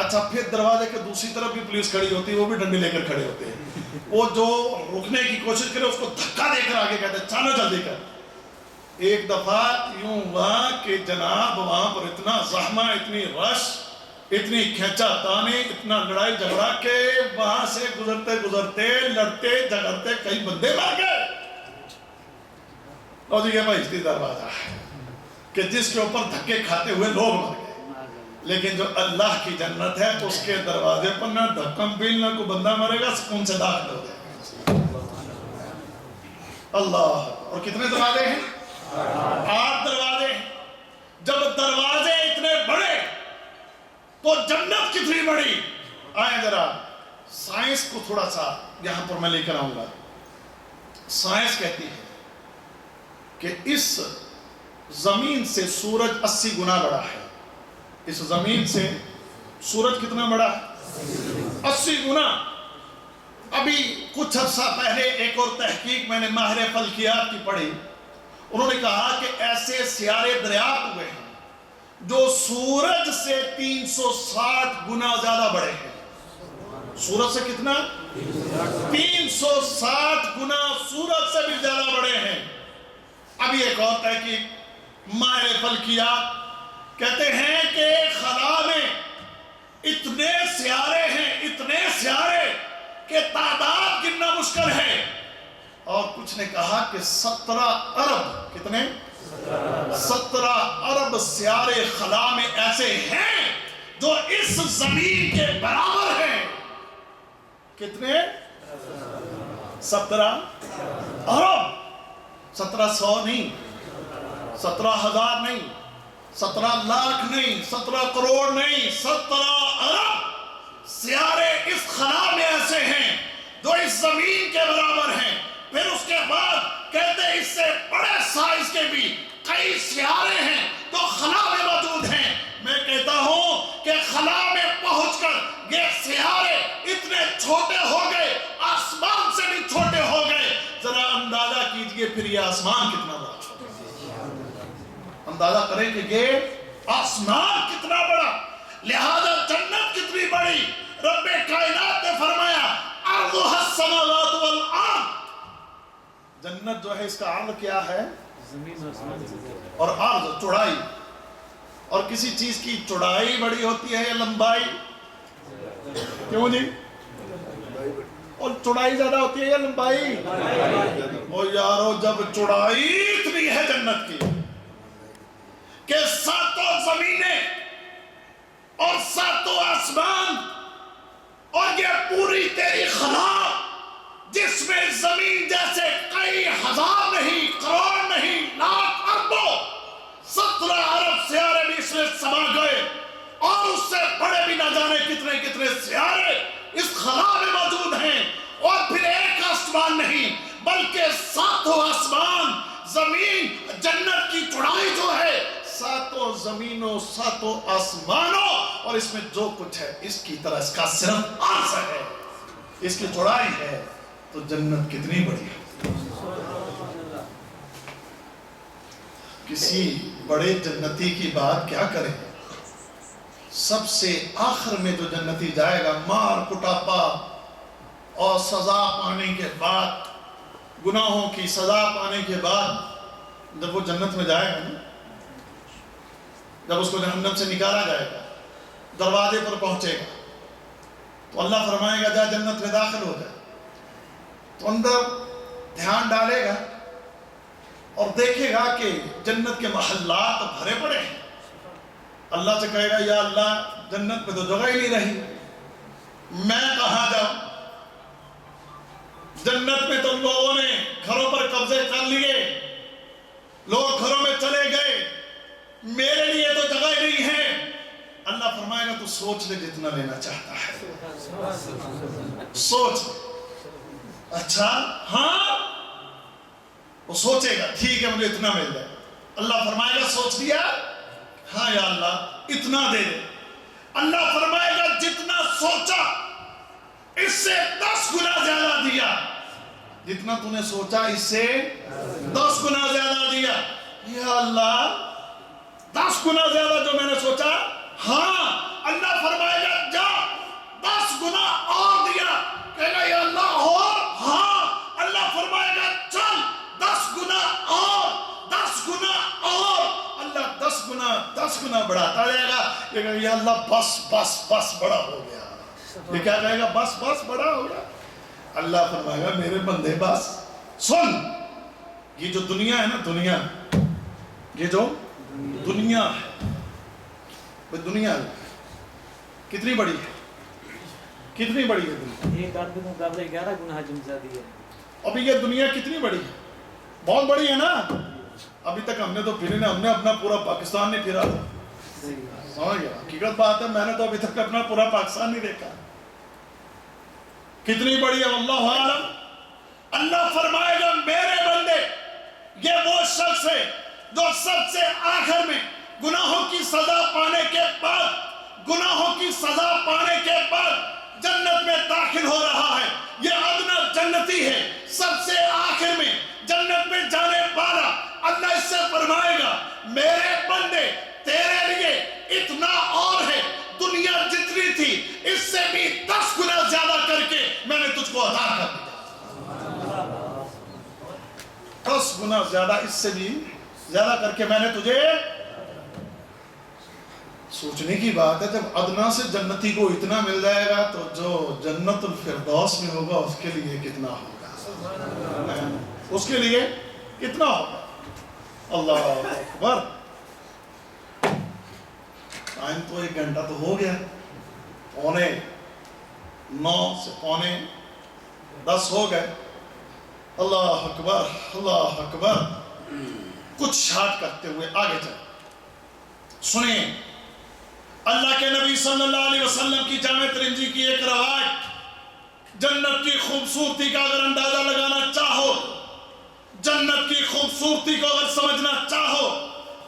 اچھا پھر دروازے کے دوسری طرف بھی پولیس کھڑی ہوتی ہے، وہ بھی ڈنڈے لے کر کھڑے ہوتے ہیں، وہ جو رکنے کی کوشش کرے اس کو دھکا دے کر آگے کہتے ہیں چلو جلدی کر۔ ایک دفعہ یوں ہوا کہ جناب وہاں پر اتنا زحمہ، اتنی رش، اتنی کھینچا تانی، اتنا لڑائی جھگڑا کہ وہاں سے گزرتے لڑتے جھگڑتے کئی بندے مر گئے۔ اور یہ بہشتی دروازہ ہے کہ جس کے اوپر دھکے کھاتے ہوئے لوگ مر گئے، لیکن جو اللہ کی جنت ہے اس کے دروازے پر نہ دھکم پیل، نہ کوئی بندہ مرے گا، سکون سے داخل ہو جائے گا۔ اللہ، اور کتنے دروازے ہیں؟ 8 دروازے ہیں۔ جب دروازے اتنے بڑے تو جنت کتنی بڑی؟ آئیں ذرا سائنس کو تھوڑا سا یہاں پر میں لے کر آؤں گا۔ سائنس کہتی ہے کہ اس زمین سے سورج 80 گنا بڑا ہے۔ اس زمین سے سورج کتنا بڑا ہے؟ 80 گنا۔ ابھی کچھ عرصہ پہلے ایک اور تحقیق میں نے ماہر فلکیات کی پڑھی، انہوں نے کہا کہ ایسے سیارے دریافت ہوئے ہیں جو سورج سے 360 گنا زیادہ بڑے ہیں۔ سورج سے کتنا؟ 360 گنا سورج سے بھی زیادہ بڑے ہیں۔ ابھی ایک اور تحقیق ماہر فلکیات کہتے ہیں کہ خلا میں اتنے سیارے کہ تعداد گننا مشکل ہے، اور کچھ نے کہا کہ 17 ارب، کتنے؟ 17 ارب سیارے خلا میں ایسے ہیں جو اس زمین کے برابر ہیں۔ کتنے؟ 17 ارب، 1700 نہیں، 17,000 نہیں، 17 لاکھ نہیں، 17 کروڑ نہیں، 17 ارب سیارے اس خلا میں ایسے ہیں جو اس زمین کے برابر ہیں۔ پھر اس کے بعد کہتے ہیں اس سے بڑے سائز کے بھی کئی سیارے ہیں جو خلا میں موجود ہیں۔ میں ہو گئے، آسمان سے بھی چھوٹے ہو گئے. ذرا اندازہ کیجئے پھر یہ آسمان کتنا بڑا ہے. اندازہ کریں کہ یہ آسمان کتنا بڑا، لہذا جنت کتنی بڑی. رب کائنات نے فرمایا عرضها السماوات والارض. جنت جو ہے اس کا عرض کیا ہے؟ اور عرض چوڑائی. اور کسی چیز کی چوڑائی بڑی ہوتی ہے یا لمبائی؟ کیوں جی؟ اور چوڑائی زیادہ ہوتی ہے یا لمبائی؟ او یارو، جب چوڑائی اتنی ہے جنت کی کہ ساتوں زمینیں اور ساتوں آسمان اور یہ پوری تیری خلا جس میں زمین جیسے کئی ہزار نہیں، کروڑ نہیں، لاکھ اربوں 17 ارب سیارے بھی اس میں سما گئے، اور اس سے بڑے بھی نہ جانے کتنے کتنے سیارے اس خلا میں موجود ہیں. اور پھر ایک آسمان نہیں بلکہ ساتوں آسمان، زمین، جنت کی چوڑائی جو ہے ساتوں زمینوں، ساتوں آسمانوں، اور اس میں جو کچھ ہے اس کی طرح اس کا صرف عرض ہے، اس کی چوڑائی ہے. تو جنت کتنی بڑی ہے. کسی بڑے جنتی کی بات کیا کریں، سب سے آخر میں جو جنتی جائے گا مار کٹاپا اور سزا پانے کے بعد، گناہوں کی سزا پانے کے بعد جب وہ جنت میں جائے گا نا، جب اس کو جہنم سے نکالا جائے گا، دروازے پر پہنچے گا تو اللہ فرمائے گا جا جنت میں داخل ہو جائے. تو اندر دھیان ڈالے گا اور دیکھے گا کہ جنت کے محلات تو بھرے پڑے ہیں. اللہ سے کہے گا یا اللہ جنت میں تو جگہ ہی نہیں رہی، میں کہاں جاؤں؟ جنت میں تو لوگوں نے گھروں پر قبضے کر لیے، لوگ گھروں میں چلے گئے، میرے لیے تو جگہ ہی نہیں ہے. اللہ فرمائے گا تو سوچ لے جتنا لینا چاہتا ہے، سوچ. اچھا ہاں، وہ سوچے گا ٹھیک ہے مجھے اتنا مل جائے. اللہ فرمائے گا سوچ لیا؟ ہاں یا اللہ اتنا دے دے. اللہ فرمائے گا جتنا سوچا اس سے 10 گنا زیادہ دیا، جتنا تو نے سوچا اس سے 10 گنا زیادہ دیا. یا اللہ 10 گنا زیادہ جو میں نے سوچا؟ ہاں. اللہ فرمائے گا جا 10 گنا اور دیا. کہے گا یا اللہ اور؟ ہاں. اللہ فرمائے گا چل 10 گنا اور، 10 گنا اور. اللہ 10 گنا بڑھاتا جائے گا. یہ کہے گا یا اللہ بس بس بس بڑا ہو گیا. یہ کیا کہے گا؟ بس بس بڑا ہو گیا. اللہ فرمائے گا میرے بندے بس سن، یہ جو دنیا ہے نا، دنیا، یہ جو دنیا ہے، وہ دنیا کتنی بڑی ہے، کتنی بڑی ہے دنیا؟ ایک آدمی مقابلے 11 گنا حجم زیادہ ہے. ابھی یہ دنیا کتنی بڑی ہے؟ بہت بڑی ہے نا. ابھی تک ہم نے تو پھرے نہیں، ہم نے اپنا پورا پاکستان نہیں پھرا تھا. سمجھ گیا؟ حقیقت بات ہے میں نے تو ابھی تک اپنا پورا پاکستان نہیں دیکھا. کتنی بڑی ہے اللہ عالم. اللہ فرمائے گا میرے بندے یہ وہ شخص ہے جو سب سے آخر میں گناہوں کی سزا پانے کے بعد، گناہوں کی سزا پانے کے بعد جنت میں داخل ہو رہا ہے. یہ ادنا جنتی ہے، سب سے آخر میں جنت میں جانے والا. اللہ اس سے فرمائے گا میرے بندے تیرے لیے اتنا اور ہے، دنیا جتنی تھی اس سے بھی 10 گنا زیادہ کر کے میں نے تجھ کو عطا کر دیا. 10 گنا زیادہ، اس سے بھی زیادہ کر کے میں نے تجھے. سوچنے کی بات ہے جب ادنا سے جنتی کو اتنا مل جائے گا تو جو جنت الفردوس میں ہوگا اس کے لیے کتنا ہوگا، اس کے لیے کتنا ہوگا. اللہ اکبر. ٹائم تو 1 گھنٹہ تو ہو گیا، 9:45 سے 9:45 ہو گئے. اللہ اکبر اللہ اکبر. کچھ شارٹ کرتے ہوئے آگے چلیں. سنیں اللہ کے نبی صلی اللہ علیہ وسلم کی جامع ترمذی کی ایک روایت. جنت کی خوبصورتی کا اگر اندازہ لگانا چاہو، جنت کی خوبصورتی کو اگر سمجھنا چاہو،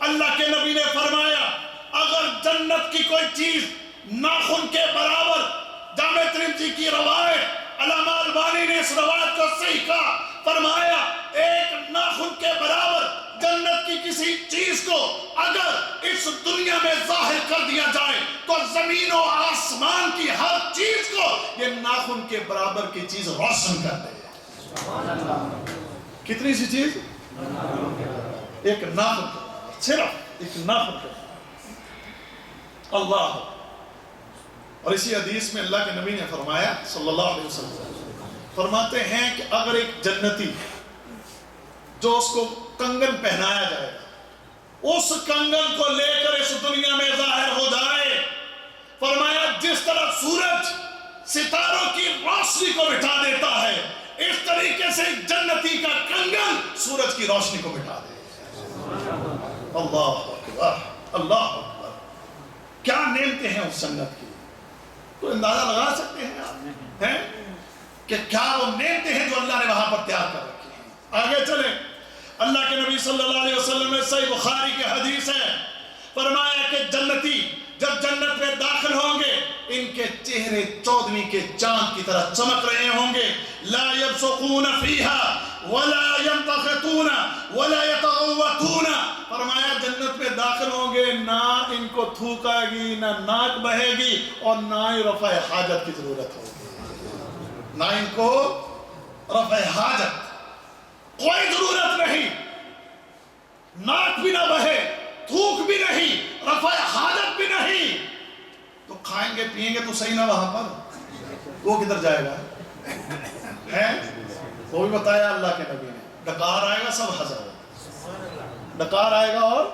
اللہ کے نبی نے فرمایا اگر جنت کی کوئی چیز ناخن کے برابر، جامع ترمذی کی روایت، اللہ اس روایت کو صحیح کہا، فرمایا ایک ناخن کے برابر جنت کی کسی چیز کو اگر اس دنیا میں ظاہر کر دیا جائے تو زمین و آسمان کی ہر چیز کو یہ ناخن کے برابر کی چیز روشن کر دے گا۔ کتنی سی چیز؟ ایک ناخن، صرف ایک ناخن۔ اللہ، اور اسی حدیث میں اللہ کے نبی نے فرمایا صلی اللہ علیہ وسلم، فرماتے ہیں کہ اگر ایک جنتی جو اس کو کنگن پہنایا جائے اس کنگن کو لے کر اس دنیا میں ظاہر ہو جائے، فرمایا جس طرح سورج ستاروں کی روشنی کو مٹا دیتا ہے اس طریقے سے جنتی کا کنگن سورج کی روشنی کو مٹا دے۔ اللہ اکبر، اللہ اکبر، کیا نعمتیں ہیں اس جنت کی، تو اندازہ لگا سکتے ہیں آپ ہیں کہ کیا وہ نعمتیں ہیں جو اللہ نے وہاں پر تیار کر رکھی ہیں۔ آگے چلیں، اللہ کے نبی صلی اللہ علیہ وسلم میں صحیح بخاری کی حدیث ہے، فرمایا کہ جنتی جب جنت میں داخل ہوں گے ان کے چہرے چودھویں کے چاند کی طرح چمک رہے ہوں گے، لا یبصقون فیہا ولا ینتخطون ولا یتغوطون، فرمایا جنت میں داخل ہوں گے نہ ان کو تھوک آئے گی، نہ ناک بہے گی، اور نہ ہی رفع حاجت کی ضرورت ہوگی، نہ ان کو رفع حاجت کوئی ضرورت نہیں، ناک بھی نہ بہے، تھوک بھی نہیں، رفع حاجت بھی نہیں، تو کھائیں گے پیئیں گے تو صحیح نہ وہاں پر، وہ کدھر جائے گا ہے؟ وہ بھی بتایا اللہ کے نبی نے، ڈکار آئے گا سب ہضم، ڈکار آئے گا اور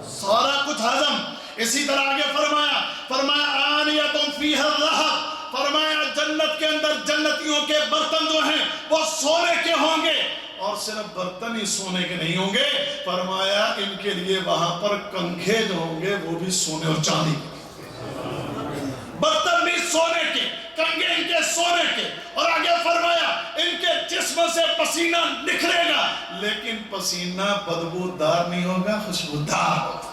سارا کچھ ہضم۔ اسی طرح آگے فرمایا آنیتم فیہا الذھب، فرمایا جنت کے اندر جنتیوں کے برتن جو ہیں وہ سونے کے ہوں گے، اور صرف برتن ہی سونے کے نہیں ہوں گے، فرمایا ان کے لیے وہاں پر کنکھے جو ہوں گے وہ بھی سونے اور چاندی کے، برتن بھی سونے کے، کنگے ان کے سونے کے، اور آگے فرمایا ان کے جسم سے پسینہ نکلے گا لیکن پسینہ بدبودار نہیں ہوگا، خوشبودار ہوگا۔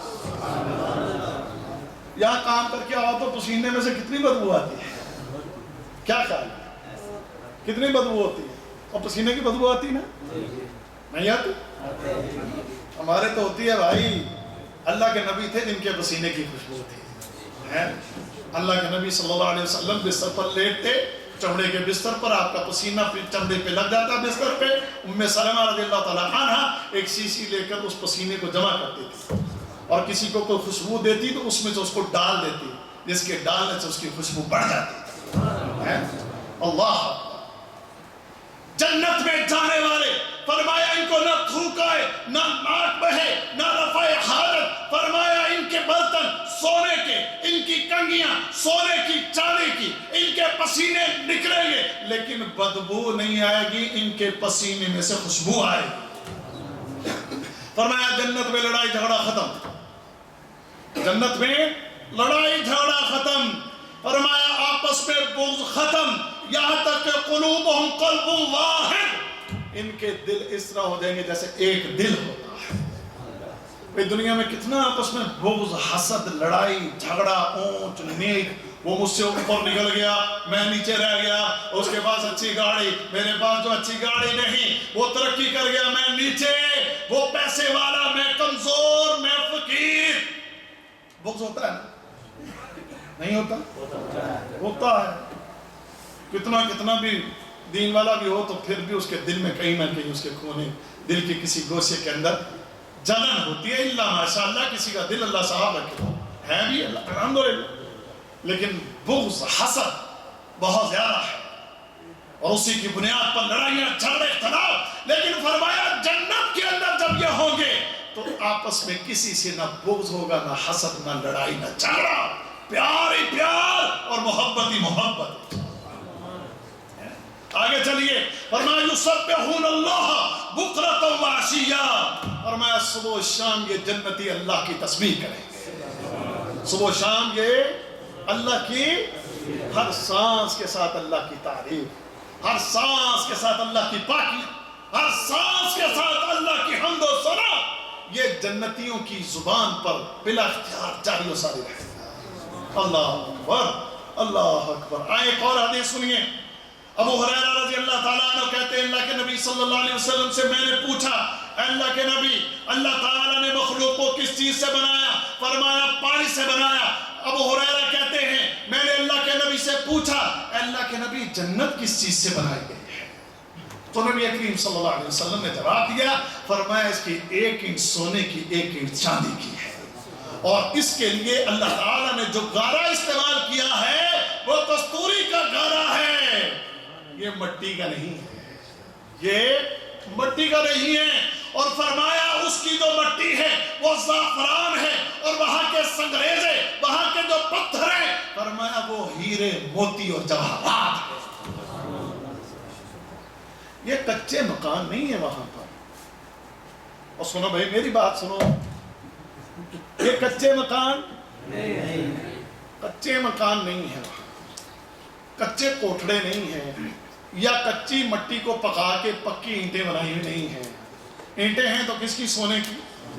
یہاں کام کر کے آؤ تو پسینے میں سے کتنی بدبو آتی ہے، کیا خیال ہے، کتنی بدبو ہوتی ہے، اور پسینے کی بدبو آتی نا، نہیں آتی؟ ہمارے تو ہوتی ہے بھائی، اللہ کے نبی تھے جن کے پسینے کی خوشبو تھی، اللہ کے نبی صلی اللہ علیہ وسلم بستر پر لیٹتے، چمڑے کے بستر پر، آپ کا پسینہ چمڑے پہ لگ جاتا بستر پہ، ام سلمہ رضی اللہ تعالیٰ عنہ ایک سیسی لے کر اس پسینے کو جمع کرتی تھی، اور کسی کو کوئی خوشبو دیتی تو اس میں سے اس کو ڈال دیتی، جس کے ڈالنے سے اس کی خوشبو بڑھ جاتی ہے۔ اللہ، جنت میں جانے والے، فرمایا ان کو نہ تھوک آئے، نہ ناک بہے، نہ رفع حاجت، فرمایا ان کے برتن سونے کے، ان کی کنگیاں سونے کی چاندی کی، ان کے پسینے نکلیں گے لیکن بدبو نہیں آئے گی، ان کے پسینے میں سے خوشبو آئے گی۔ فرمایا جنت میں لڑائی جھگڑا ختم، جنت میں لڑائی جھگڑا ختم، فرمایا آپس میں بغض ختم، یہاں تک کہ قلوبہم قلب واحد، ان کے دل اس طرح ہو جائیں گے جیسے ایک دل ہوتا ہے۔ بھئی دنیا میں کتنا آپس میں بغض، حسد، لڑائی جھگڑا، اونچ نیچ، وہ مجھ سے اوپر نکل گیا میں نیچے رہ گیا، اس کے پاس اچھی گاڑی میرے پاس جو اچھی گاڑی نہیں، وہ ترقی کر گیا میں نیچے، وہ پیسے والا میں کمزور میں فقیر، بغض ہوتا ہے نا؟ نہیں ہوتا؟ ہوتا ہے۔ کتنا بھی دین والا بھی ہو تو پھر بھی اس کے دل میں کہیں نہ کہیں اس کے کونے دل کے کسی گوشے کے اندر جلن ہوتی ہے، اللہ ماشاءاللہ کسی کا دل اللہ صاحب رکھے ہے بھی اللہ الحمدللہ، لیکن بغض حسد بہت زیادہ ہے اور اسی کی بنیاد پر لڑائیاں جھگڑے اختلاف، لیکن فرمایا جنت کے اندر جب یہ ہوں گے تو آپس میں کسی سے نہ بغض ہوگا، نہ حسد، نہ لڑائی، نہ جھگڑا، پیار ہی پیار اور محبت ہی محبت۔ آگے چلیے، فرمایا یسبحون اللہ بکرۃ و عشیا، فرمایا صبح و شام یہ جنتی اللہ کی تسبیح کریں گے، صبح و شام یہ اللہ کی، ہر سانس کے ساتھ اللہ کی تعریف، ہر سانس کے ساتھ اللہ کی پاکی، ہر سانس کے ساتھ اللہ کی حمد و ثنا، یہ جنتیوں کی زبان پر بلا اختیار جاری و ساری رہے گا۔ اللہ اکبر، اللہ اکبر۔ آئے ایک اور حدیث سنیے، ابو ہریرہ رضی اللہ تعالیٰ عنہ کہتے ہیں اللہ کے نبی صلی اللہ علیہ وسلم سے میں نے پوچھا اے اللہ کے نبی اللہ تعالیٰ نے مخلوق کو کس چیز سے بنایا؟ فرمایا پانی سے بنایا۔ ابو ہریرہ کہتے ہیں میں نے اللہ کے نبی سے پوچھا اے اللہ کے نبی جنت کس چیز سے بنائی گئی ہے؟ تو نبی کریم صلی اللہ علیہ وسلم نے جواب دیا، فرمایا اس کی 1 اینٹ سونے کی 1 اینٹ چاندی کی ہے، اور اس کے لیے اللہ تعالیٰ نے جو گارا استعمال کیا ہے وہ کستوری کا گارا ہے، یہ مٹی کا نہیں ہے، یہ مٹی کا نہیں ہے۔ اور فرمایا اس کی جو مٹی ہے وہ زعفران ہے، اور وہاں کے سنگریزے وہاں کے جو پتھر ہیں فرمایا وہ ہیرے موتی اور جواہرات ہیں۔ یہ کچے مکان نہیں ہے وہاں پر۔ اور سنو بھائی میری بات سنو، یہ کچے مکان کچے مکان نہیں ہے وہاں، کچے کوٹھڑے نہیں ہیں، یا کچی مٹی کو پکا کے پکی اینٹیں بنائی ہوئی نہیں ہیں۔ اینٹیں ہیں تو کس کی؟ سونے کی۔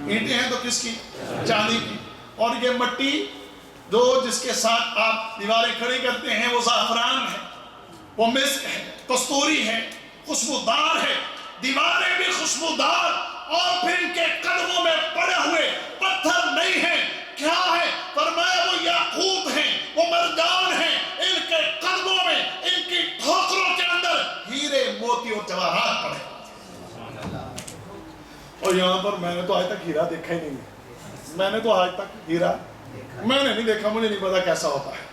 اینٹیں ہیں تو کس کی؟ چاندی کی۔ اور یہ مٹی جو جس کے ساتھ آپ دیواریں کھڑی کرتے ہیں وہ زعفران ہے، وہ مسک ہے، کستوری ہے، خوشبودار ہے، دیواریں بھی خوشبودار، اور پھر ان کے قدموں میں پڑے ہوئے پتھر نہیں ہیں، کیا ہے؟ فرمایا وہ یاقوت ہیں، وہ مرجان ہیں، ان کے قدموں میں ان کی ٹھوکروں کے اندر ہیرے موتی اور جواہرات پڑے۔ اور یہاں پر میں نے تو آج تک ہیرا دیکھا ہی نہیں، میں نے تو آج تک ہیرا میں نے نہیں دیکھا، مجھے نہیں پتا کیسا ہوتا ہے۔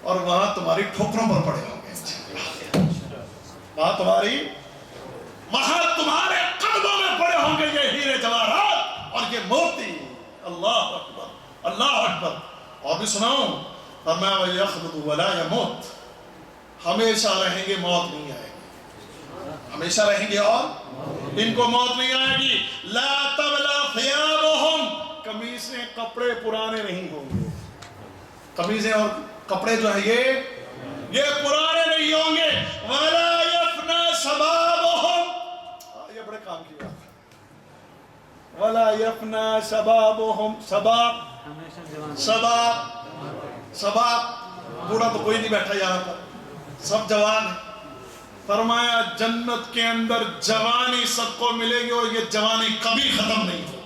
اور وہاں تمہاری ٹھوکروں پر پڑے ہوں گے، وہاں تمہارے قدموں میں پڑے ہوں گے یہ ہیرے جواہرات اور یہ موتی۔ اللہ اکبر اللہ اکبر۔ اور بھی سناؤں، فرمایا وَيَخْلُدُ وَلَا يَمُوتُ، ہمیشہ رہیں گے، موت نہیں آئے گی، ہمیشہ رہیں گے اور ان کو موت نہیں آئے گی۔ لا تبلا ثيابهم، قمیصیں کپڑے پرانے نہیں ہوں گے، قمیصیں اور کپڑے جو ہیں یہ پرانے نہیں ہوں گے۔ وَلَا يَفْنَى شَبَابُهُمْ، یہ بڑے کام کی بات ہے۔ وَلَا يَفْنَى شَبَابُهُمْ، شباب بوڑھا تو کوئی نہیں بیٹھا یہاں پر، سب جوان ہیں۔ فرمایا جنت کے اندر جوانی سب کو ملے گی، اور یہ جوانی کبھی ختم نہیں ہو۔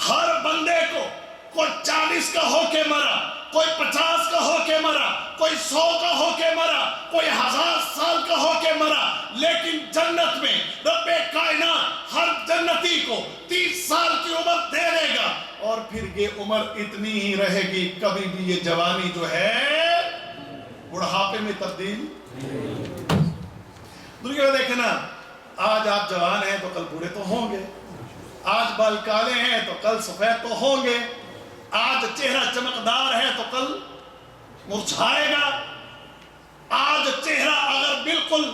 ہر بندے کو کوئی 40 کا ہو کے مرا، کوئی 50 کا ہو کے مرا، کوئی 100 کا ہو کے مرا، کوئی 1000 سال کا ہو کے مرا، لیکن جنت میں رب کائنات ہر جنتی کو 30 سال کی عمر دے دے گا، اور پھر یہ عمر اتنی ہی رہے گی، کبھی بھی یہ جوانی جو ہے بڑھاپے میں تبدیل۔ دنیا میں دیکھنا، آج آپ جوان ہیں تو کل بوڑھے تو ہوں گے، آج بال کالے ہیں تو کل سفید تو ہوں گے، آج چہرہ چمکدار ہے تو کل مرجھائے گا، آج چہرہ اگر بالکل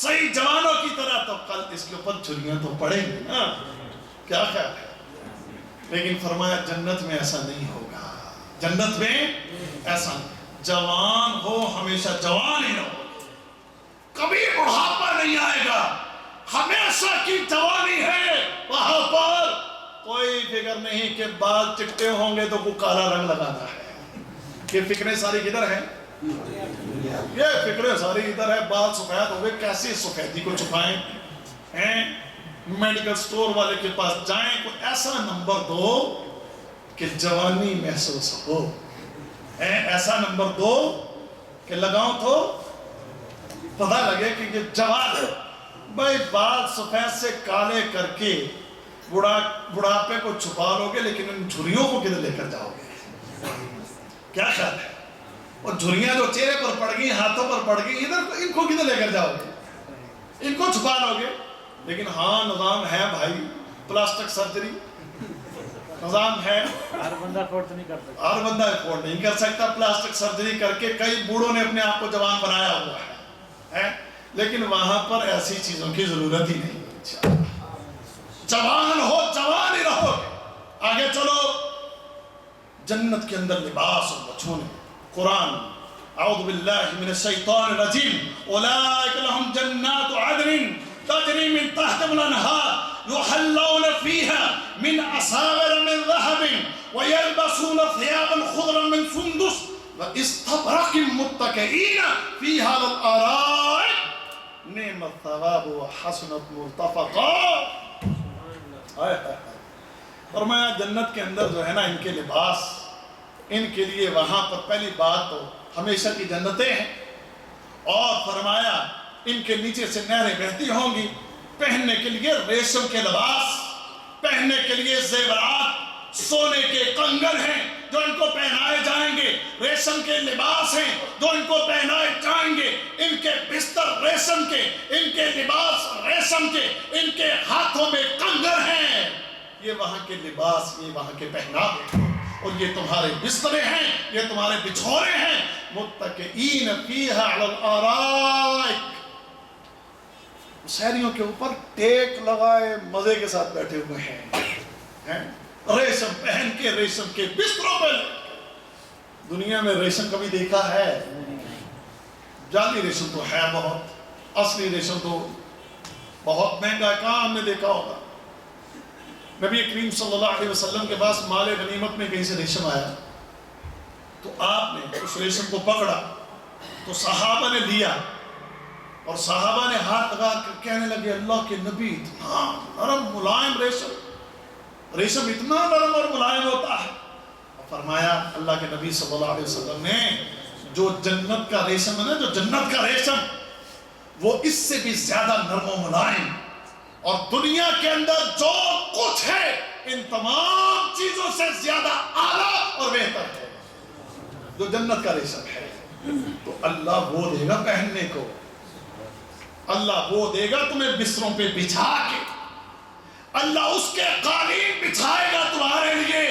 صحیح جوانوں کی طرح تو کل اس کے اوپر چھریاں تو پڑیں گی نا، کیا خیال ہے؟ لیکن فرمایا جنت میں ایسا نہیں ہوگا، جنت میں ایسا نہیں، جوان ہو ہمیشہ جوان ہی رہو، کبھی بڑھاپا نہیں آئے گا، ہمیشہ کی جوانی ہے۔ وہاں پر کوئی فکر نہیں کہ بال چٹے ہوں گے تو کوئی کالا رنگ لگانا ہے، یہ فکریں ساری کدھر ہیں؟ یہ فکریں ساری ادھر ہے۔ بال سفید ہو گئے، کیسے سفیدی کو چھپائیں؟ میڈیکل سٹور والے کے پاس جائیں، کوئی ایسا نمبر دو کہ جوانی محسوس ہو، ایسا نمبر دو کہ لگاؤں تو پتہ لگے کہ یہ جوان ہے۔ بھائی بال سفید سے کالے کر کے بڑھاپے کو چھپا لو گے، لیکن ان جھریوں کو کدھر لے کر جاؤ گے؟ کیا خیال ہے؟ اور جھریاں جو چہرے پر پڑ گئی، ہاتھوں پر پڑ گئی، ادھر ان کو کدھر لے کر جاؤ گے؟ ان کو چھپا لو گے۔ لیکن ہاں نظام ہے بھائی، پلاسٹک سرجری نظام ہے، ہر بندہ افورڈ نہیں کر سکتا، ہر بندہ افورڈ نہیں کر سکتا۔ پلاسٹک سرجری کر کے کئی بوڑھوں نے اپنے آپ کو جوان بنایا ہوا ہے، لیکن وہاں پر ایسی چیزوں کی ضرورت ہی نہیں۔ جوان ہو جوان ہی رہو۔ آگے چلو، جنت کے اندر لباس اور بچھونے، قرآن اعوذ باللہ من الشیطان الرجیم، اولئک لہم جنات عدن تجری من تحتہم الانہار یحلون فیہا من اساور من ذہب ویلبسون ثیابا خضرا من سندس وَإِسْتَبْرَقٍ مُتَّكِئِينَ فِيهَا عَلَى الْأَرَائِكِ نِعْمَ الثَّوَابُ وَحَسُنَتْ مُرْتَفَقًا. فرمایا جنت کے اندر جو ہے نا ان کے لباس، ان کے لیے وہاں پر پہلی بات تو ہمیشہ کی جنتیں ہیں، اور فرمایا ان کے نیچے سے نہریں بہتی ہوں گی، پہننے کے لیے ریشم کے لباس، پہننے کے لیے زیورات، سونے کے کنگن ہیں جو ان کو پہنائے جائیں گے، ریشم کے لباس ہیں جو ان کو پہنائے جائیں گے، ان کے بستر ریشم کے، ان کے لباس ریشم کے، ان کے ہاتھوں میں کنگن ہیں. یہ وہاں کے لباس، یہ وہاں کے پہناوے ہیں، اور یہ تمہارے بسترے ہیں، یہ تمہارے بچھونے ہیں. متکئین فیہا علی الارائک، سہریوں کے اوپر ٹیک لگائے مزے کے ساتھ بیٹھے ہوئے ہیں، ریشم پہن کے، ریشم کے بستروں پہ. دنیا میں ریشم کبھی دیکھا ہے؟ جعلی ریشم تو ہے بہت، اصلی ریشم تو بہت مہنگا ہے، کہاں ہم نے دیکھا ہوگا. نبی کریم صلی اللہ علیہ وسلم کے پاس مال غنیمت میں کہیں سے ریشم آیا تو آپ نے اس ریشم کو پکڑا تو صحابہ نے لیا، اور صحابہ نے ہاتھ لگا کر کہنے لگے اللہ کے نبی اتنا نرم ملائم ریشم اتنا نرم اور ملائم ہوتا ہے. اور فرمایا اللہ کے نبی صلی اللہ علیہ وسلم نے جو جنت کا ریشم ہے نا، جو جنت کا ریشم وہ اس سے بھی زیادہ نرم و ملائم، اور دنیا کے اندر جو کچھ ہے ان تمام چیزوں سے زیادہ اعلیٰ اور بہتر ہے جو جنت کا ریشم ہے. تو اللہ وہ دے گا پہننے کو، اللہ وہ دے گا تمہیں بستروں پہ بچھا کے، اللہ اس کے قالین بچھائے گا تمہارے لیے.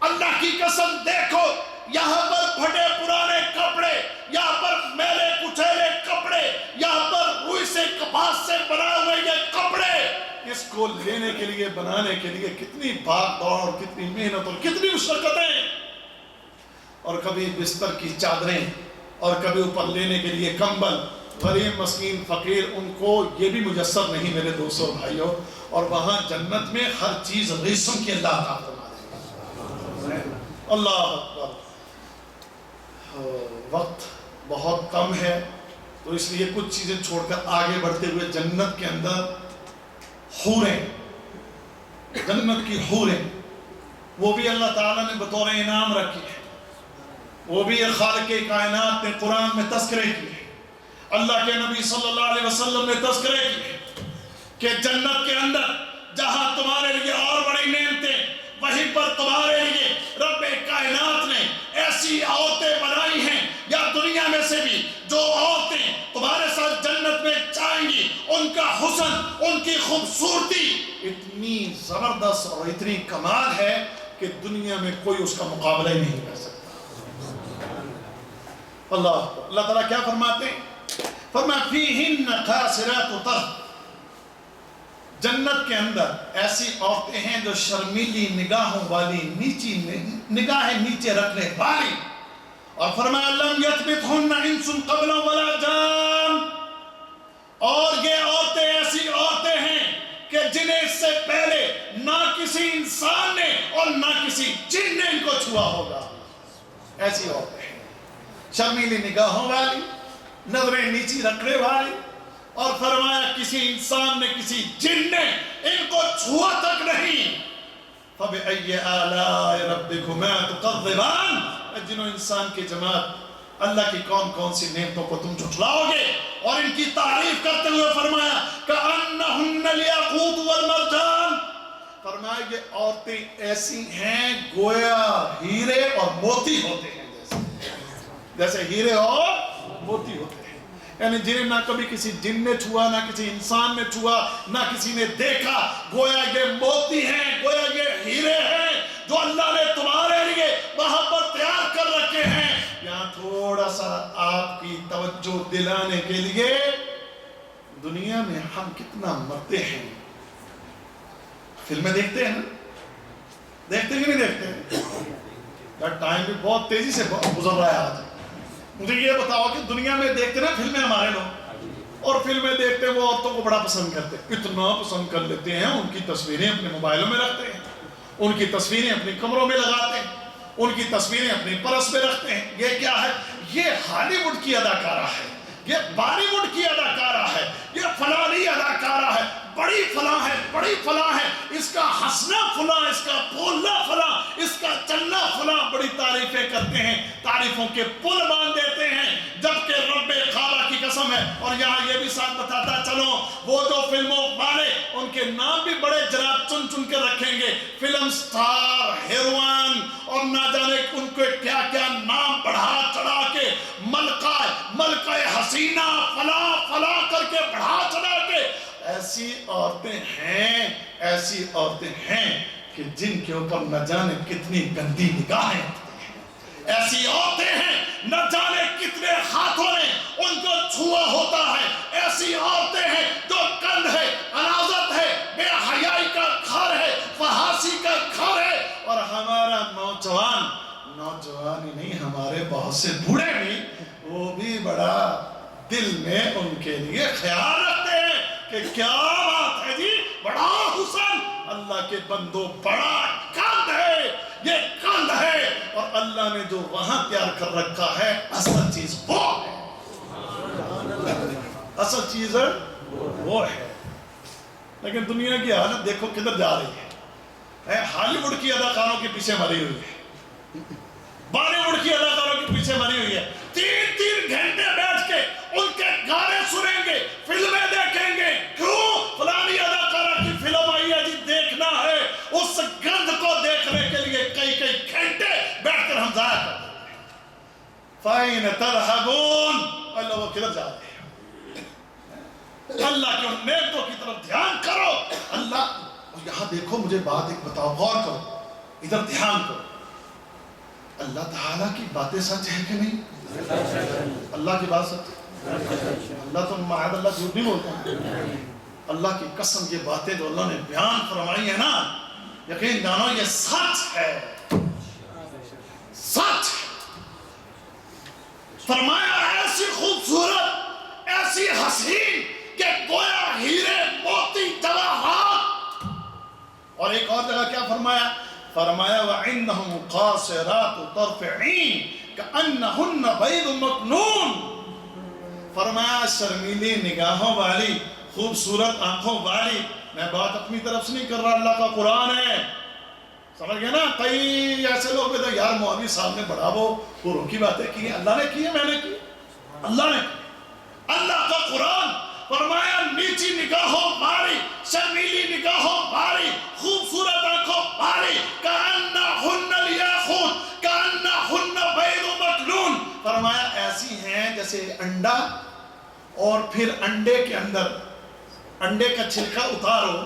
اللہ کی قسم دیکھو، یہاں پر پھٹے پرانے کپڑے، یہاں پر میلے کچیلے کپڑے، یہاں پر روئی سے کپاس سے بنا ہوئے یہ کپڑے، اس کو لینے کے لیے، بنانے کے لیے کتنی بھاگ دوڑ اور کتنی محنت اور کتنی مشقتیں، اور کبھی بستر کی چادریں، اور کبھی اوپر لینے کے لیے کمبل. غریب مسکین فقیر ان کو یہ بھی میسر نہیں میرے دوستوں بھائیوں. اور وہاں جنت میں ہر چیز ریشم کی اللہ عطا فرما دے گا. اللہ اکبر. وقت بہت کم ہے تو اس لیے کچھ چیزیں چھوڑ کر آگے بڑھتے ہوئے جنت کے اندر حوریں، جنت کی حوریں، وہ بھی اللہ تعالیٰ نے بطور انعام رکھی ہے، وہ بھی خالق کائنات نے قرآن میں تذکرے کی ہے، اللہ کے نبی صلی اللہ علیہ وسلم نے تذکرے کی ہے کہ جنت کے اندر جہاں تمہارے لیے اور بڑی نعمتیں، وہیں پر تمہارے لیے رب کائنات نے ایسی عورتیں بنائی ہیں، یا دنیا میں سے بھی جو عورتیں تمہارے ساتھ جنت میں جائیں گی، ان کا حسن، ان کی خوبصورتی اتنی زبردست اور اتنی کمال ہے کہ دنیا میں کوئی اس کا مقابلہ ہی نہیں کر سکتا. اللہ تعالیٰ کیا فرماتے ہیں؟ فرمایا فیہن قاصرات طرف، جنت کے اندر ایسی عورتیں ہیں جو شرمیلی نگاہوں والی، نیچی نگاہیں نیچے رکھنے والی. اور فرمایا لم یطمثہن انس قبلا ولا جان، اور یہ عورتیں ایسی عورتیں ہیں کہ جنہیں اس سے پہلے نہ کسی انسان نے اور نہ کسی جن نے ان کو چھوا ہوگا. ایسی عورتیں ہیں شرمیلی نگاہوں والی، نظریں نیچی رکھنے والی، اور فرمایا کسی انسان نے کسی جن نے ان کو چھوا تک نہیں. فَبِأَيِّ آلَاءِ رَبِّكُمَا تُكَذِّبَانِ، جنوں انسان کی جماعت، اللہ کی کون کون سی نعمتوں کو تم جھٹلاؤ گے. اور ان کی تعریف کرتے ہوئے فرمایا كَأَنَّهُنَّ الْيَاقُوتُ وَالْمَرْجَانُ، فرمایا یہ عورتیں ایسی ہیں گویا ہیرے اور موتی ہوتے ہیں، جیسے ہیرے اور موتی ہوتے ہیں. یعنی جنہیں نہ کبھی کسی جن نے چھوا، نہ کسی انسان نے چھوا، نہ کسی نے دیکھا، گویا یہ موتی ہیں، گویا یہ ہیرے ہیں جو اللہ نے تمہارے لیے وہاں پر تیار کر رکھے ہیں. یہاں تھوڑا سا آپ کی توجہ دلانے کے لیے، دنیا میں ہم کتنا مرتے ہیں. فلمیں دیکھتے ہیں نا، دیکھتے ہیں کہ نہیں دیکھتے ہیں؟ ٹائم بھی بہت تیزی سے گزر رہا ہے آج. مجھے یہ بتاؤ کہ دنیا میں دیکھتے نا فلمیں ہمارے لوگ، اور فلمیں دیکھتے وہ عورتوں کو بڑا پسند کرتے، اتنا پسند کر لیتے ہیں، ان کی تصویریں اپنے موبائلوں میں رکھتے ہیں، ان کی تصویریں اپنے کمروں میں لگاتے ہیں، ان کی تصویریں اپنی پرس میں رکھتے ہیں. یہ کیا ہے؟ یہ ہالی ووڈ کی اداکارہ ہے، یہ بالی ووڈ کی اداکارہ ہے، یہ فلانی اداکارہ ہے، بڑی فلاں ہے، بڑی فلاں ہے، اس کا ہنسنا فلاں، اس کا بولنا فلاں، اس کا چلنا فلاں. بڑی تعریفیں کرتے ہیں، تعریفوں کے پل باندھ دیتے ہیں، جبکہ رب کعبہ کی قسم ہے. اور یہاں یہ بھی ساتھ بتاتا چلو، وہ جو فلموں والے ان کے نام بھی بڑے جناب چن چن کے رکھیں گے، فلم سٹار، ہیروئن، اور نہ جانے ان کے کیا کیا نام بڑھا چڑھا کے، ملکہ حسینہ فلاں فلاں کر کے بڑھا چڑھا کے. ایسی عورتیں ہیں کہ جن کے اوپر نہ جانے کتنی گندی نگاہیں، ایسی عورتیں ہیں نہ جانے کتنے ہاتھوں نے ان کو چھوا ہوتا ہے، ایسی عورتیں ہیں جو گند ہے، غلاظت ہے، بے حیائی کا گھر ہے، فحاشی کا گھر ہے. اور ہمارا نوجوان ہی نہیں، ہمارے بہت سے بوڑھے بھی، وہ بھی بڑا دل میں ان کے لیے خیال رکھتے ہیں کہ کیا بات ہے جی، بڑا حسن. اللہ کے بندو، بڑا گند ہے، یہ گند ہے. اور اللہ نے جو وہاں تیار کر رکھا ہے، اصل چیز وہ ہے، اصل چیز وہ ہے. لیکن دنیا کی حالت دیکھو کدھر جا رہی ہے. ہالی ووڈ کی اداکاروں کے پیچھے مری ہوئی ہے، بالی ووڈ کی اداکاروں کے پیچھے مری ہوئی ہے. 3 گھنٹے بیٹھ کے ان کے گانے سنیں گے، فلمیں دیکھیں گے. کیوں؟ فلانی اداکارہ کی فلم آئی ہے جی، دیکھنا ہے. اس گند کو دیکھنے کے لیے کئی گھنٹے بیٹھ کر ہم ضائع کر دیں گے. فَأَيْنَ تَذْهَبُونَ؟ اللہ وہ کدھر جا رہے ہیں؟ اللہ کے ان نیکوں کی طرف دھیان کرو. اللہ یہاں دیکھو، مجھے بات ایک بتاؤ، غور کرو، ادھر دھیان کرو. اللہ تعالیٰ کی باتیں سچ ہے کہ نہیں؟ اللہ کی بات سچ ہے. اللہ تو معاذ اللہ جھوٹ نہیں بولتا. اللہ کی قسم یہ باتیں جو اللہ نے بیان فرمائی ہیں نا، یقین جانو یہ سچ ہے، سچ. فرمایا ایسی خوبصورت، ایسی حسین کہ گویا ہیرے موتی جواہرات. اور ایک اور جگہ کیا فرمایا؟ فرمایا وَعِنَّهُمْ قَاصِرَاتُ طَرْفِ عِينٍ كَأَنَّهُنَّ بَيْضٌ مَكْنُونٌ. فرمایا شرمیلی نگاہوں والی، خوبصورت آنکھوں والی. میں بات اپنی طرف سے نہیں کر رہا، اللہ کا قرآن ہے. سمجھ گئے نا؟ کئی ایسے لوگ کہتے ہیں یار مولوی صاحب نے بڑا وہ روح کی باتیں کی ہیں. اللہ نے کی ہے، میں نے کی، اللہ نے کی. اللہ کا قرآن فرمایا نیچی نگاہوں والی، شرمیلی نگاہوں والی، خوبصورت آنکھوں والی، کأنہن الیاقوت کأنہن بیض مکنون. فرمایا ایسی ہیں جیسے انڈا، اور پھر انڈے کے اندر انڈے کا چھلکا اتارو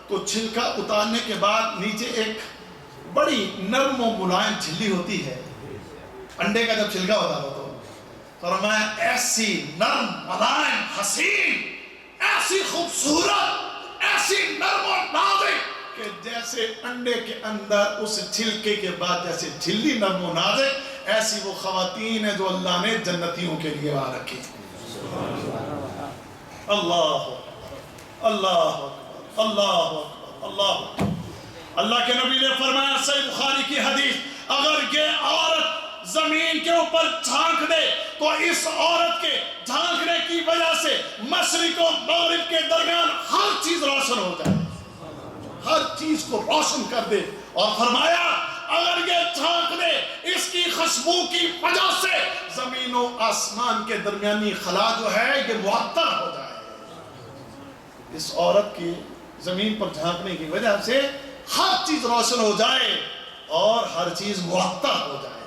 تو چھلکا اتارنے کے بعد نیچے ایک بڑی نرم و ملائم جھلی ہوتی ہے. انڈے کا جب چھلکا اتارو تو فرمایا ایسی نرم ملائم حسین، ایسی خوبصورت، ایسی نرم و نازک کہ جیسے انڈے کے اندر اس چھلکے کے بعد جیسے جھلی نرم و نازک، ایسی وہ خواتین ہیں جو اللہ نے جنتیوں کے لیے وہاں رکھی. اللہ اللہ اللہ اللہ. اللہ کے نبی نے فرمایا صحیح بخاری کی حدیث، اگر یہ عورت زمین کے اوپر جھانک دے تو اس عورت کے جھانکنے کی وجہ سے مشرق و مغرب کے درمیان ہر چیز روشن ہو جائے، ہر چیز کو روشن کر دے. اور فرمایا اگر یہ جھانک دے اس کی خوشبو کی وجہ سے زمین و آسمان کے درمیانی خلا جو ہے یہ معطر ہو جائے. اس عورت کی زمین پر جھانکنے کی وجہ سے ہر چیز روشن ہو جائے اور ہر چیز معطر ہو جائے.